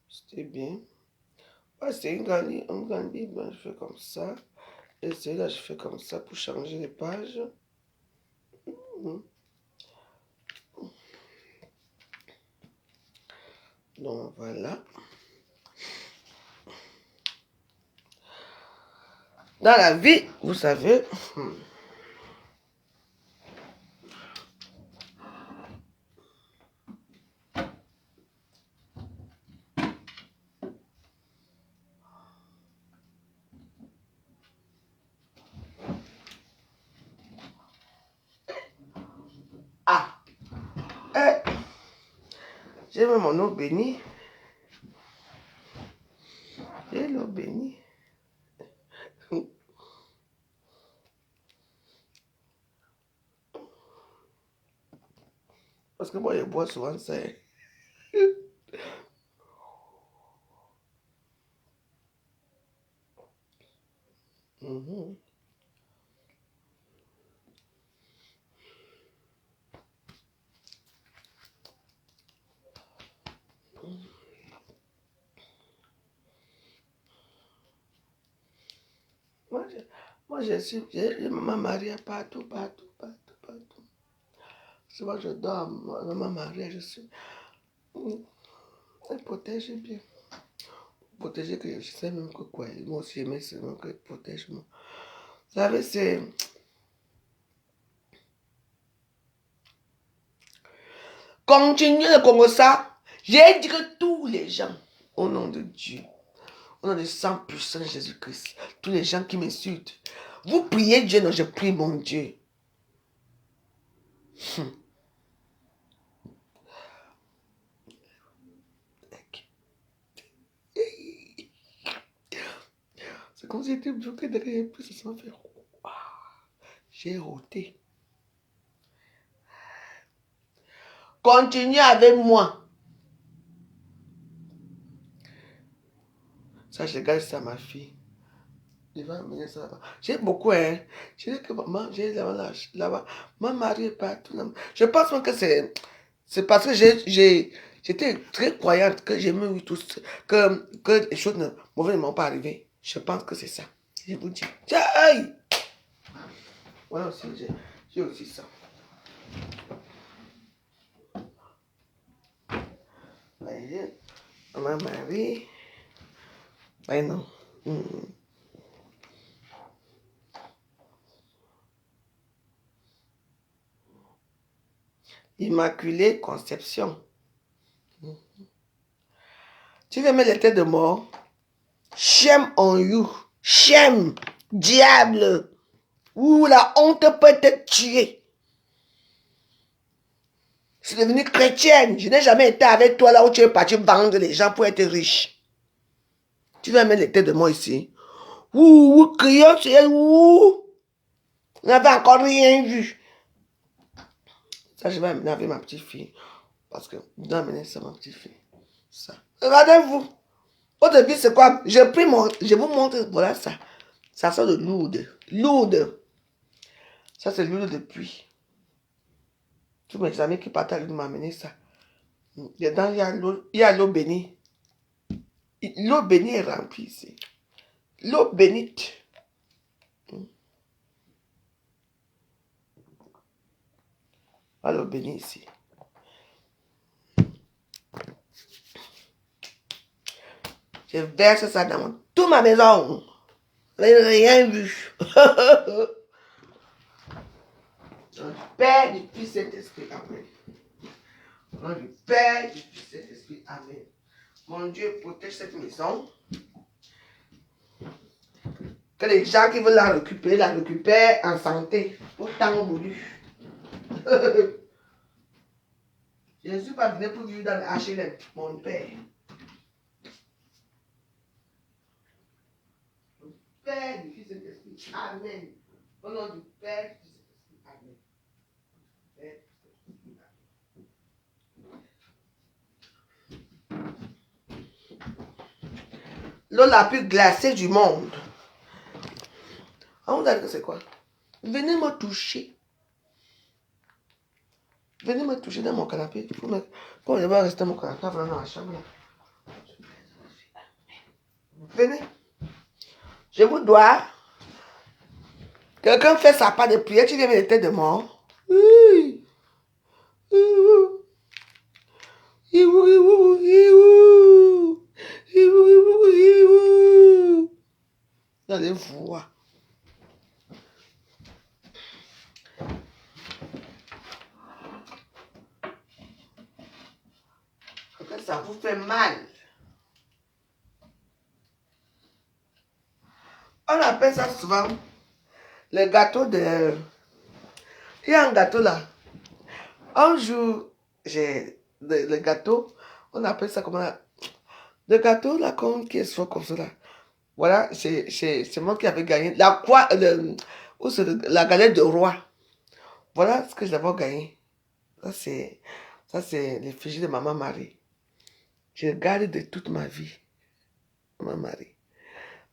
Speaker 2: C'était bien. Ouais, c'est une grande Bible. Je fais comme ça. Et c'est là, je fais comme ça pour changer les pages. Donc voilà. Dans la vie, vous savez, j'ai mis mon eau bénie. Parce que moi, je bois souvent ça. Mhm. Moi, je me marie partout, partout, partout, partout. Souvent, je dors, je me marie, je suis. Elle protège bien. Protéger que je sais même que quoi. Moi aussi, j'aimais seulement que protège moi. Vous savez, c'est. Continuez comme ça. J'ai dit que tous les gens, au nom de Dieu, au nom du sang puissant de Jésus-Christ, tous les gens qui m'insultent, vous priez Dieu, non, je prie mon Dieu. C'est comme si j'étais bloqué derrière un peu, ça s'en fait. J'ai roté. Continuez avec moi. Ça, je garde ça à ma fille. Il va amener ça là-bas. J'ai beaucoup, hein. J'ai dit que maman, j'ai là-bas. Ma mari est partout. Je pense même que c'est parce que j'étais très croyante que j'ai même eu tout que les choses mauvaises ne m'ont pas arrivé. Je pense que c'est ça. Je vous dis. Aïe! Voilà aussi, j'ai aussi ça. Voyez, ma mari. Ben non. Immaculée Conception. Tu veux mettre les têtes de mort? Shame on you. Shame. Diable. Ouh, la honte peut te tuer. Je suis devenue chrétienne. Je n'ai jamais été avec toi là où tu es parti vendre les gens pour être riche. Tu vas mettre les têtes de mort ici. Ouh, crions sur elle. Ouh. On n'avait encore rien vu. Ça, je vais amener avec ma petite fille. Parce que je dois amener ça, ma petite fille. Ça. Regardez-vous. Au début, c'est quoi? Je vous montre, voilà ça. Ça sort de Lourdes. Lourdes. Ça, c'est l'huile de pluie. Tous mes amis qui partent à l'huile m'ont amené ça. Dedans, il y a l'eau bénie. L'eau bénie est remplie ici. L'eau bénite. Voilà l'eau bénie ici. Je verse ça dans toute ma maison. Je n'ai rien vu. Père, du Fils, Saint-Esprit, Amen. Au nom du Père, du Fils, Saint-Esprit, Amen. Mon Dieu, protège cette maison. Que les gens qui veulent la récupèrent en santé. Autant voulu. Je ne suis pas venu pour vivre dans le HLM, mon Père. Le Père, du Fils, Saint-Esprit, Amen. Au nom du Père, du Fils, Saint-Esprit, Amen. L'eau la plus glacée du monde. On vous dit que c'est quoi? Venez me toucher. Venez me toucher dans mon canapé. Comme je vais rester dans mon canapé, dans la chambre. Là. Venez. Je vous dois. Quelqu'un fait sa part de prière, tu viens avec les têtes de mort. Oui. Allez voir. Ça vous fait mal. On appelle ça souvent le gâteau de... Il y a un gâteau là. Un jour, j'ai le gâteau, on appelle ça comment là? Le gâteau là, qui est soit comme ça là. Voilà, c'est moi qui avais gagné. La galette de roi. Voilà ce que j'avais gagné. Ça c'est... Ça, c'est l'effigie de Maman Marie. Je garde de toute ma vie. Maman Marie.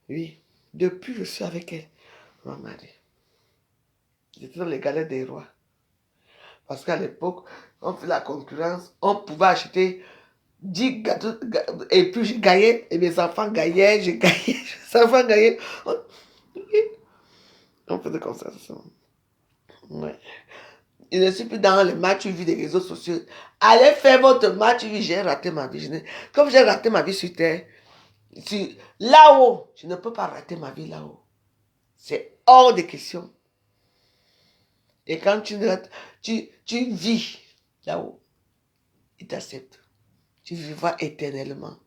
Speaker 2: Oui. Depuis, je suis avec elle. Maman Marie. J'étais dans les galets des rois. Parce qu'à l'époque, on fait la concurrence. On pouvait acheter 10 gâteaux. Et puis, je gagnais. Et mes enfants gagnaient. Je gagnais. Mes enfants gagnaient. On faisait comme ça. Ouais. Je ne suis plus dans les matchs vie des réseaux sociaux. Allez faire votre match vie. J'ai raté ma vie. Comme j'ai raté ma vie sur Terre, là-haut, je ne peux pas rater ma vie là-haut. C'est hors de question. Et quand tu vis là-haut, il t'accepte. Tu vivras éternellement.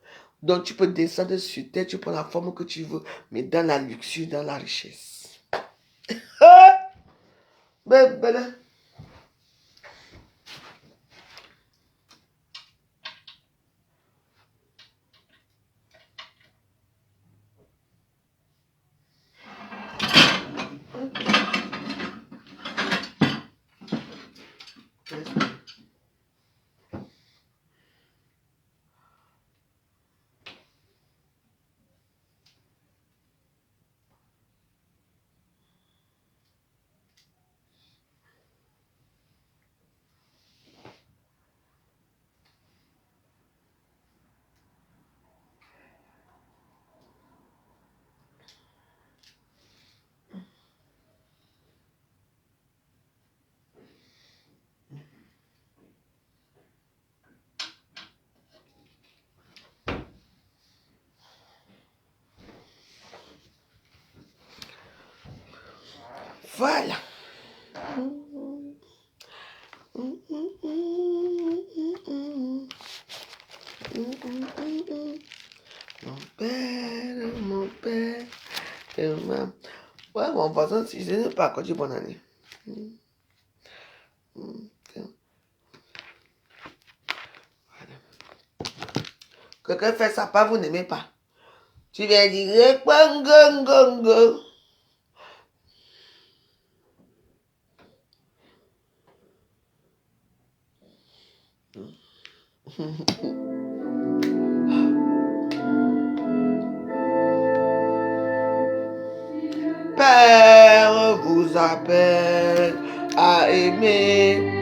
Speaker 2: Donc tu peux descendre sur terre, tu prends la forme que tu veux, mais dans la luxure, dans la richesse. Ben. Voilà. Mon père. Ouais, mon voisin, si je n'ai pas encore dit bonne année. Quelqu'un fait ça, pas vous n'aimez pas. Tu viens dire, go. Père vous appelle à aimer.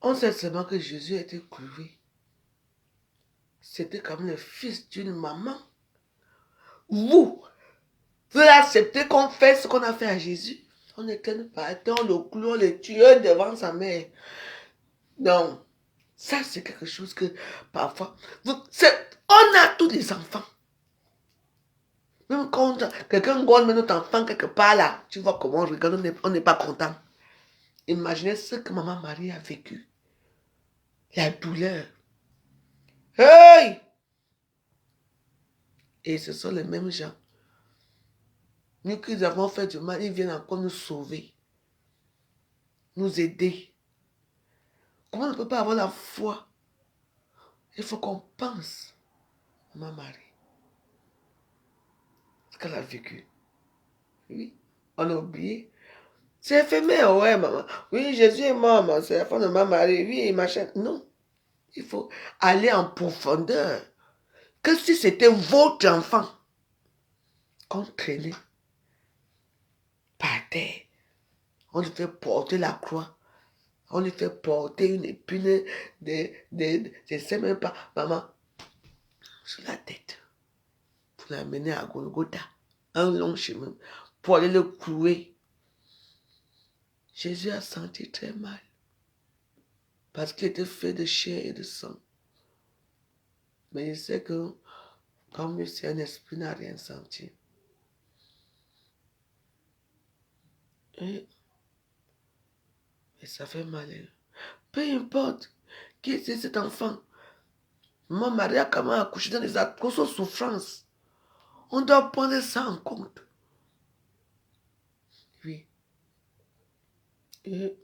Speaker 2: On sait seulement que Jésus a été cloué. C'était comme le fils d'une maman. Vous acceptez qu'on fait ce qu'on a fait à Jésus. On était pas, on le cloue, on le tue devant sa mère. Non. Ça, c'est quelque chose que parfois... on a tous les enfants. Même quand quelqu'un gomme notre enfant quelque part là, tu vois comment on regarde, on n'est pas content. Imaginez ce que maman Marie a vécu. La douleur. Hey! Et ce sont les mêmes gens. Nous qui avons fait du mal, ils viennent encore nous sauver. Nous aider. Comment on ne peut pas avoir la foi? Il faut qu'on pense à maman Marie. Ce qu'elle a vécu. Oui. On a oublié. C'est éphémère, ouais, maman. Oui, Jésus est mort, maman. C'est la fin de maman Marie. Oui, machin. Non. Il faut aller en profondeur. Que si c'était votre enfant qu'on traînait par terre, on lui fait porter la croix, on lui fait porter une épine, je ne sais même pas, maman, sur la tête, pour l'amener à Golgotha, un long chemin, pour aller le clouer. Jésus a senti très mal, parce qu'il était fait de chair et de sang. Mais il sait que, comme c'est un esprit, n'a rien senti. Et ça fait mal. Peu importe qui est cet enfant. Maman Marie a quand même accouché dans des grosses souffrances. On doit prendre ça en compte. Oui. Et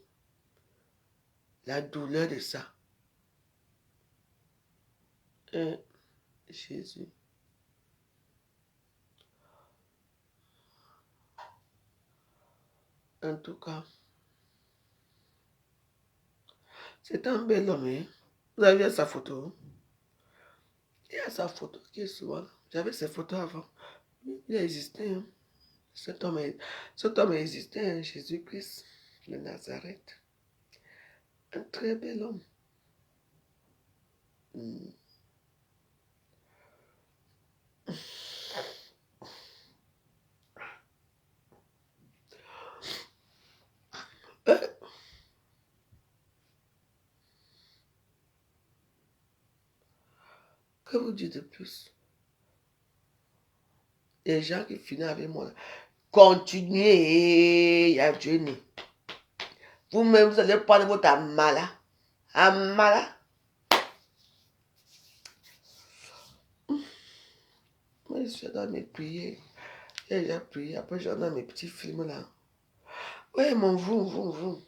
Speaker 2: la douleur de ça. Et Jésus. En tout cas, c'est un bel homme. Hein? Vous avez vu sa photo? Il y a sa photo qui est souvent là. J'avais ses photos avant. Il a existé. Hein? Cet homme a existé, hein? Jésus-Christ de Nazareth. Un très bel homme. Hmm. Que vous dites de plus? Les gens qui finissent avec moi, continuez, il y a Dieu né. Vous-même, vous allez prendre votre amala. Amala. Moi, je suis dans mes prières. J'ai déjà prié. Après, je suis dans mes petits films là. Ouais, mon vous.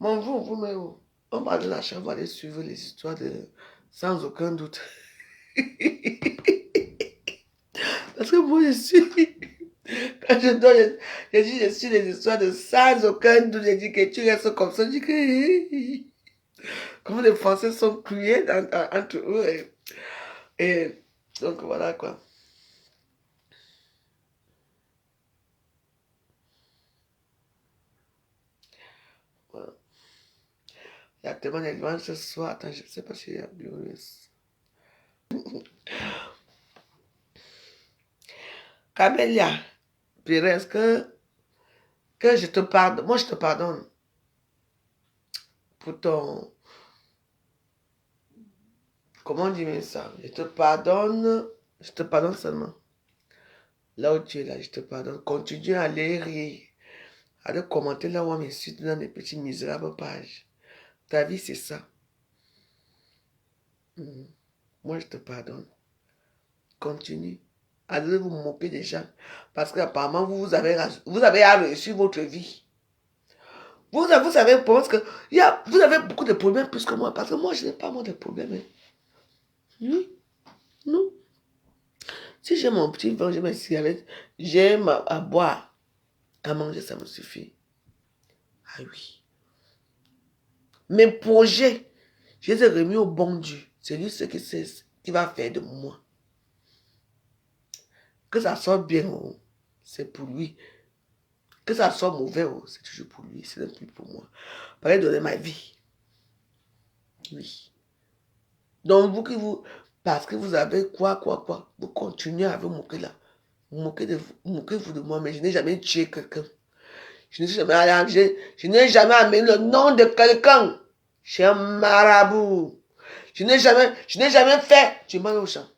Speaker 2: Mon vous, mais oh. On va de la chambre aller suivre les histoires de... Sans aucun doute. Parce que moi, je suis... Quand je dois, je suis les histoires de sans aucun doute. Je dis que tu restes comme ça. Je dis que... Comment les Français sont cruels entre eux. Et donc, voilà quoi. Voilà. Il y a tellement d'éléments ce soir. Attends, je ne sais pas si il y a bureau. Camélia, Pérez, que je te pardonne. Moi, je te pardonne pour ton... Comment on dit ça? Je te pardonne seulement. Là où tu es là, je te pardonne. Continue à aller rire, à aller commenter là où on m'insulte dans des petites misérables pages. Ta vie, c'est ça. Moi, je te pardonne. Continue. Allez vous moquer des gens. Parce qu'apparemment, vous avez réussi votre vie. Vous savez, parce que vous avez beaucoup de problèmes plus que moi. Parce que moi, je n'ai pas moins de problèmes. Hein. Oui. Non. Si j'ai mon petit vin, j'ai ma cigarette, j'ai à boire, à manger, ça me suffit. Ah oui. Mes projets, je les ai remis au bon Dieu. C'est lui ce qui va faire de moi. Que ça soit bien, oh, c'est pour lui. Que ça soit mauvais, oh, c'est toujours pour lui, ce n'est plus pour moi. Pareil, donner ma vie. Oui. Donc, parce que vous avez quoi, vous continuez à vous moquer là. Moquez-vous de moi, mais je n'ai jamais tué quelqu'un. Je n'ai jamais amené le nom de quelqu'un. Je suis un marabout. Je n'ai jamais fait du mal aux gens.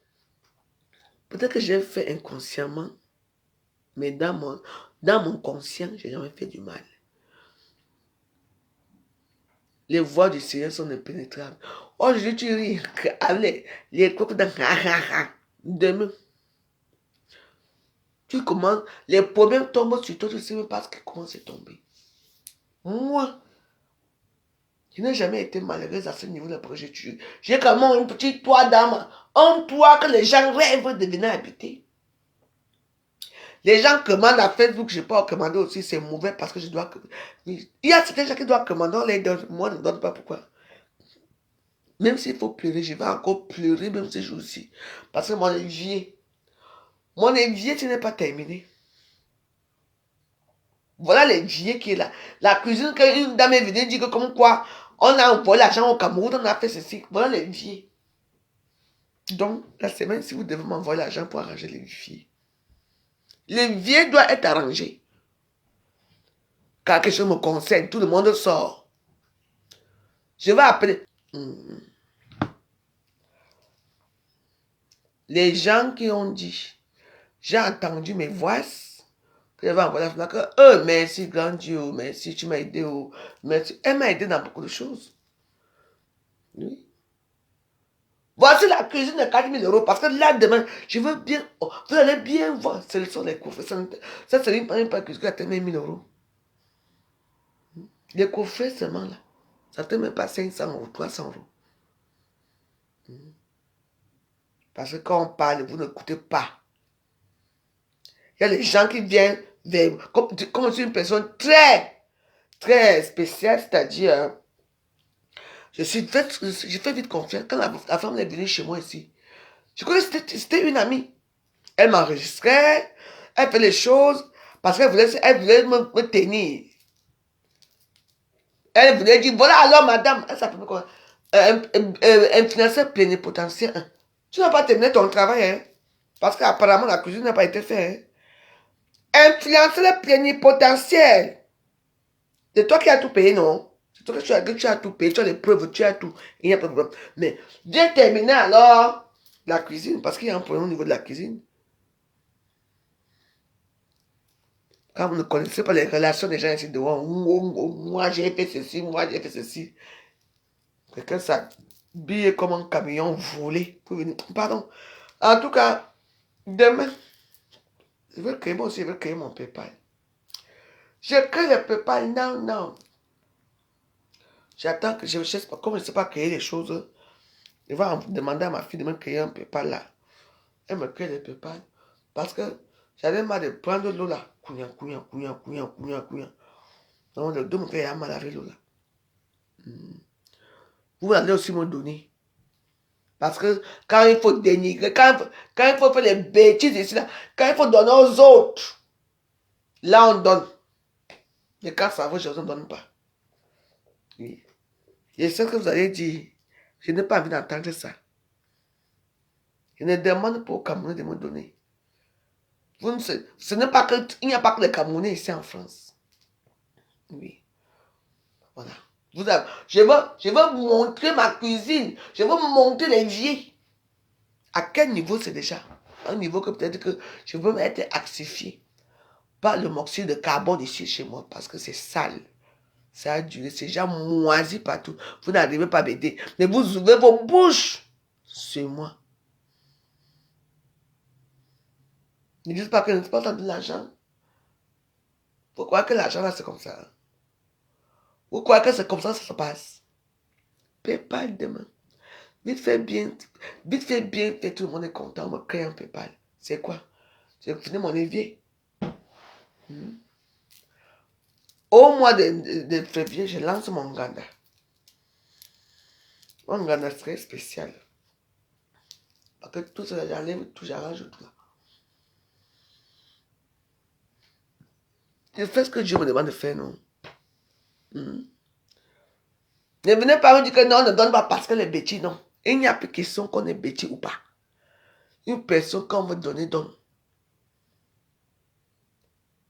Speaker 2: Peut-être que j'ai fait inconsciemment, mais dans mon conscient, je n'ai jamais fait du mal. Les voix du Seigneur sont impénétrables. Aujourd'hui, tu ris. Allez, les coupes de demain. Tu commences, les problèmes tombent sur toi, tu ne sais même pas ce qui commence à tomber. Moi, je n'ai jamais été malheureuse à ce niveau-là. J'ai quand même un petit toit d'âme. Un toit que les gens rêvent de venir habiter. Les gens commandent à Facebook, je ne peux pas commander aussi, c'est mauvais parce que je dois... Il y a certains gens qui doivent commander, on les donne. Moi, je ne donne pas pourquoi. Même s'il faut pleurer, je vais encore pleurer même ces jours-ci. Parce que mon évier, ce n'est pas terminé. Voilà l'évier qui est là. La cuisine, quand une dame est venue dire que comme quoi, on a envoyé l'argent au Cameroun, on a fait ceci. Voilà l'évier. Donc, la semaine, si vous devez m'envoyer l'argent pour arranger l'évier. L'évier doit être arrangé. Car quelque chose me concerne, tout le monde sort. Je vais appeler. Les gens qui ont dit, j'ai entendu mes voix, que je vais envoyer la flaque. Merci, grand Dieu, merci, tu m'as aidé. Merci. Elle m'a aidé dans beaucoup de choses. Oui. Voici la cuisine de 4 000 €. Parce que là, demain, je veux bien. Oh, vous allez bien voir. Ce sont les coffres. Ça, c'est une cuisine qui a tellement 1 000 €. Les coffres seulement là. Ça ne te met pas 500 € 300 €. Parce que quand on parle, vous n'écoutez pas. Il y a des gens qui viennent vers comme je suis une personne très, très spéciale, c'est-à-dire, je fais vite confiance. Quand la femme est venue chez moi ici, je crois que c'était une amie. Elle m'enregistrait, elle fait les choses, parce qu'elle voulait me tenir. Elle voulait dire, voilà alors madame, elle s'appelle quoi? Influenceur plénipotentiaire. Hein. Tu n'as pas terminé ton travail, hein? Parce qu'apparemment la cuisine n'a pas été faite. Hein? Influenceur plénipotentiaire. C'est toi qui as tout payé, non? C'est toi que tu as tout payé, tu as les preuves, tu as tout. Il n'y a pas de problème. Mais viens terminer alors la cuisine, parce qu'il y a un problème au niveau de la cuisine. Quand vous ne connaissez pas les relations des gens ici dehors, moi j'ai fait ceci, moi j'ai fait ceci. Quelqu'un s'habille comme un camion volé pour venir. Pardon. En tout cas, demain, je vais créer, moi aussi, je vais créer mon PayPal. Je crée le PayPal, non. J'attends que je ne sais pas, comme je ne sais pas créer les choses, je vais demander à ma fille de me créer un PayPal là. Elle me crée le PayPal. Parce que j'avais mal de prendre l'eau là. Couignant. Donc le dos me fait mal avec l'eau là. Vous allez aussi me donner. Parce que quand il faut dénigrer, quand il faut faire les bêtises ici, là, quand il faut donner aux autres, là on donne. Mais quand ça vaut, je ne donne pas. Oui. Et ce que vous allez dire, je n'ai pas envie d'entendre ça. Je ne demande pas aux Camerounais de me donner. Ce n'est pas que, il n'y a pas que les Camerounais ici en France. Oui. Voilà. Je veux montrer ma cuisine. Je veux montrer les vieilles. À quel niveau c'est déjà? Un niveau que peut-être que je veux être axifié. Pas le monoxyde de carbone ici chez moi parce que c'est sale. Ça a duré, c'est déjà moisi partout. Vous n'arrivez pas à m'aider. Mais vous ouvrez vos bouches. C'est moi. Ne dites pas que je ne sais pas de l'argent. Pourquoi que l'argent là c'est comme ça? Pourquoi que c'est comme ça se passe? PayPal demain. Vite fait bien, tout le monde est content. On me crée un PayPal. C'est quoi? J'ai fini mon évier. Au mois de février, je lance mon Nganda. Mon Nganda est très spécial. Parce que tout ça, j'enlève tout, j'arrange tout là. Je fais ce que Dieu me demande de faire, non? Ne venez pas me dire que non, on ne donne pas parce qu'elle est bêtise, non. Il n'y a plus question qu'on est bêtise ou pas. Une personne, quand on veut donner, donne.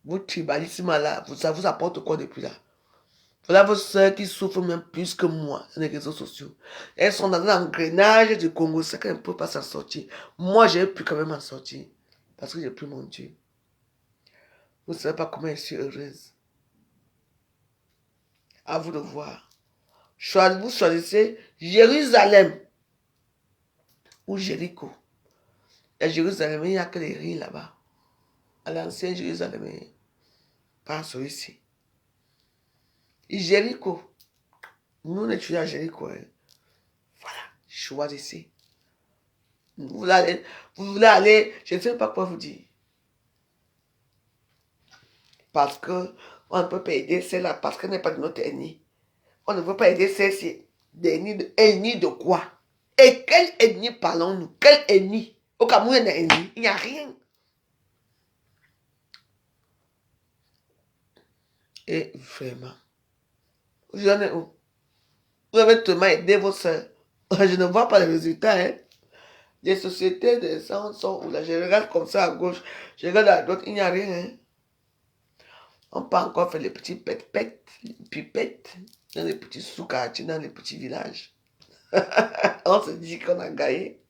Speaker 2: Votre tribalisme là, ça vous apporte quoi depuis là? Voilà vos soeurs qui souffrent même plus que moi sur les réseaux sociaux. Elles sont dans un engrenage du Congo, c'est qu'elles ne peuvent pas s'en sortir. Moi, j'ai pu quand même en sortir. Parce que j'ai pris mon Dieu. Vous ne savez pas comment je suis heureuse. À vous de voir. Vous choisissez Jérusalem ou Jéricho. À Jérusalem, il n'y a que les riz là-bas. À l'ancien Jérusalem, pas celui-ci. Jéricho. Nous, on étudie à Jéricho. Hein. Voilà, choisissez. Vous voulez aller, je ne sais pas quoi vous dire. Parce que on ne peut pas aider celle-là parce qu'elle n'est pas de notre ennemi. On ne veut pas aider celle-ci. Ennemi de quoi? Et quel ennemi parlons-nous? Quel ennemi? Au Cameroun, il y a un ennemi. Il n'y a rien. Et vraiment, vous en êtes où? Vous avez tellement aidé vos soeurs. Je ne vois pas les résultats. Hein. Les sociétés des gens sont où là. Je regarde comme ça à gauche. Je regarde à droite. Il n'y a rien. Hein. On peut encore faire les petits pètes, les pipettes, dans les petits sous-quartiers, dans les petits villages. On se dit qu'on a gagné.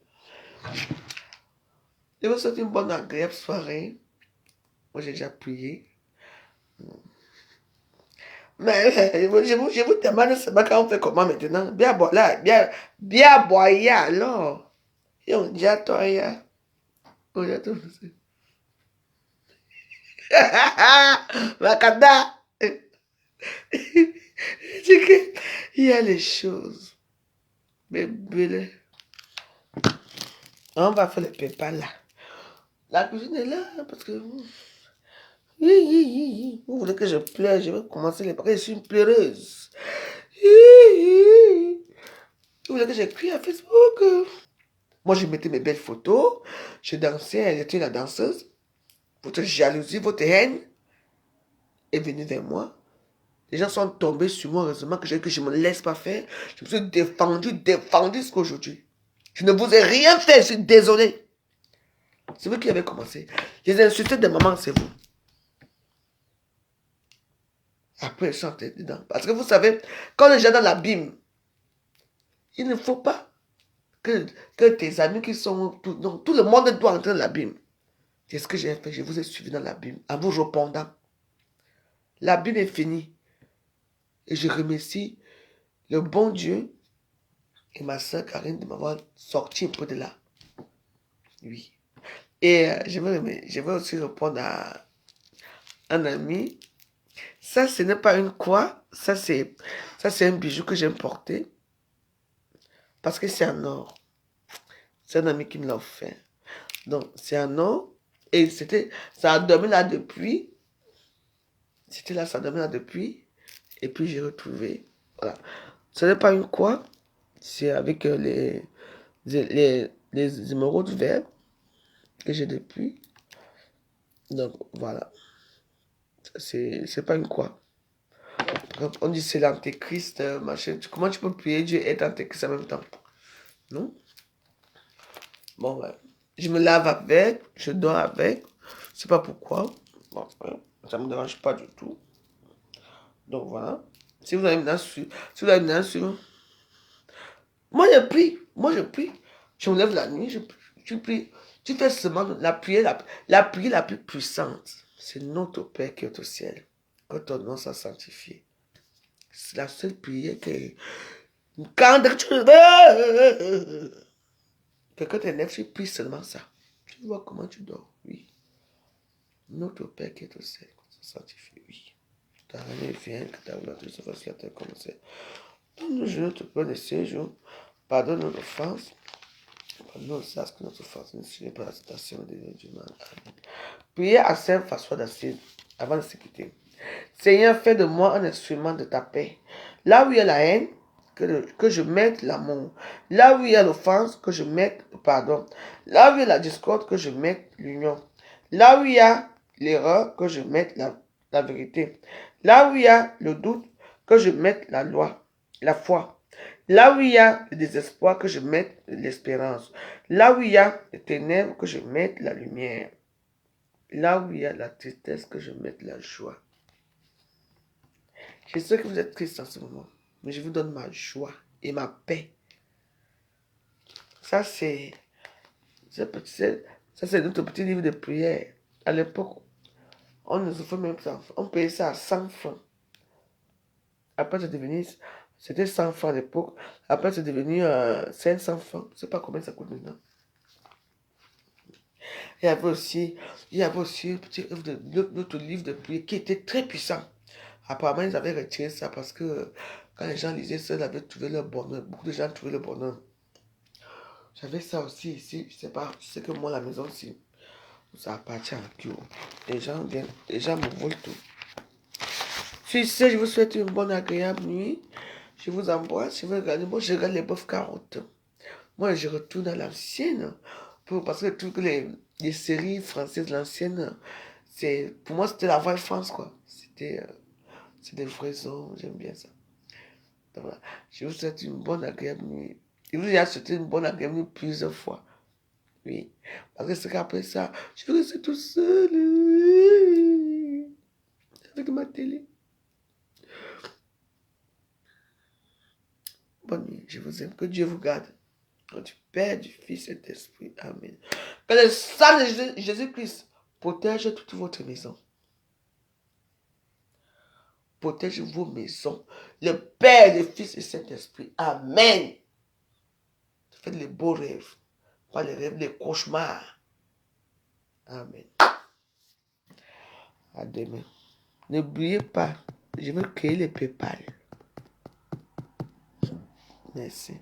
Speaker 2: Je vous souhaite une bonne agréable soirée. Moi, j'ai déjà prié. Mais je vous demande seulement quand on fait comment maintenant. Bien boire là, bien boire alors. Et on dit à toi, on dit à toi. Makanda. Il y a les choses. Bébé. On va faire le PayPal là. La cuisine est là parce que... Vous voulez que je pleure, je vais commencer les paris, je suis une pleureuse. Vous voulez que j'écris à Facebook? Moi, je mettais mes belles photos, je dansais, elle était la danseuse. Votre jalousie, votre haine est venue vers moi. Les gens sont tombés sur moi, heureusement que je ne me laisse pas faire. Je me suis défendu jusqu'à aujourd'hui. Je ne vous ai rien fait, je suis désolé. C'est vous qui avez commencé. Les insultes de maman, c'est vous. Après, ils sont entrés dedans. Parce que vous savez, quand les gens dans l'abîme, il ne faut pas que tes amis qui sont... non, tout le monde doit entrer dans l'abîme. Qu'est-ce que j'ai fait? Je vous ai suivi dans l'abîme, en vous répondant. L'abîme est fini. Et je remercie le bon Dieu et ma soeur Karine de m'avoir sorti un peu de là. Oui. Et je vais aussi répondre à un ami. Ça, ce n'est pas une croix. Ça, c'est un bijou que j'aime porter. Parce que c'est un or. C'est un ami qui me l'a offert. Donc, c'est un or. Et ça a dormi là depuis. C'était là, ça a dormi là depuis. Et puis, j'ai retrouvé. Voilà. Ce n'est pas une croix. C'est avec les émeraudes verts que j'ai depuis. Donc, voilà. C'est pas une croix. On dit c'est l'antéchrist, machin. Comment tu peux prier Dieu et être antéchrist en même temps? Non? Bon, ouais. Je me lave avec, je dors avec. Je sais pas pourquoi. Bon, ouais. Ça me dérange pas du tout. Donc, voilà. Si vous avez une insulte, moi je prie. Moi je prie. Je me lève la nuit, je prie. Tu fais seulement la prière la plus puissante. C'est notre Père qui est au ciel. Que ton nom soit sanctifié. C'est la seule prière que... Quand tu... Quelqu'un t'énerve, tu pries seulement ça. Tu vois comment tu dors, oui. Notre Père qui est au ciel, que tu sois sanctifié, oui. Ta règne vienne, que ta volonté se fasse sur la terre comme au ciel. Donne-nous notre pain de ce jour. Pardonne nos offenses. Pardonne-nous aussi à ce que notre offense ne suive pas la tentation de Dieu. Amen. Priez à Saint François d'Assise avant de se quitter. Seigneur, fais de moi un instrument de ta paix. Là où il y a la haine, que je mette l'amour. Là où il y a l'offense, que je mette le pardon. Là où il y a la discorde, que je mette l'union. Là où il y a l'erreur, que je mette la vérité. Là où il y a le doute, que je mette la loi, la foi. Là où il y a le désespoir, que je mette l'espérance. Là où il y a les ténèbres, que je mette la lumière. Là où il y a la tristesse, que je mette la joie. Je sais que vous êtes triste en ce moment, mais je vous donne ma joie et ma paix. Ça, c'est notre petit livre de prière. À l'époque, on ne se fait même pas. On payait ça à 100 francs. Après, c'était 100 francs à l'époque. Après, c'est devenu 500 francs. Je ne sais pas combien ça coûte maintenant. Il y avait aussi notre livre de prière qui était très puissant. Apparemment, ils avaient retiré ça parce que quand les gens lisaient ça, ils avaient trouvé leur bonheur. Beaucoup de gens trouvaient le bonheur. J'avais ça aussi ici. Je sais pas, je sais que moi, la maison aussi, ça appartient à qui. Les gens me volent tout. Sur ce, je vous souhaite une bonne, agréable nuit. Je vous embrasse. Moi, je regarde les bœufs carottes. Moi, je retourne à l'ancienne. Parce que toutes les séries françaises, l'ancienne, pour moi, c'était la vraie France, quoi. C'est des vrais hommes, j'aime bien ça. Donc, voilà. Je vous souhaite une bonne, agréable nuit. Je vous ai souhaité une bonne, agréable nuit plusieurs fois. Oui. Parce que c'est qu'après ça, je vais rester tout seul. Avec ma télé. Bonne nuit. Je vous aime. Que Dieu vous garde. Du Père, du Fils et de l'Esprit. Amen. Que le sang de Jésus-Christ protège toute votre maison. Protège vos maisons. Le Père, le Fils et le Saint-Esprit. Amen. Faites les beaux rêves. Pas les rêves, les cauchemars. Amen. À demain. N'oubliez pas, je vais créer les PayPal. Merci.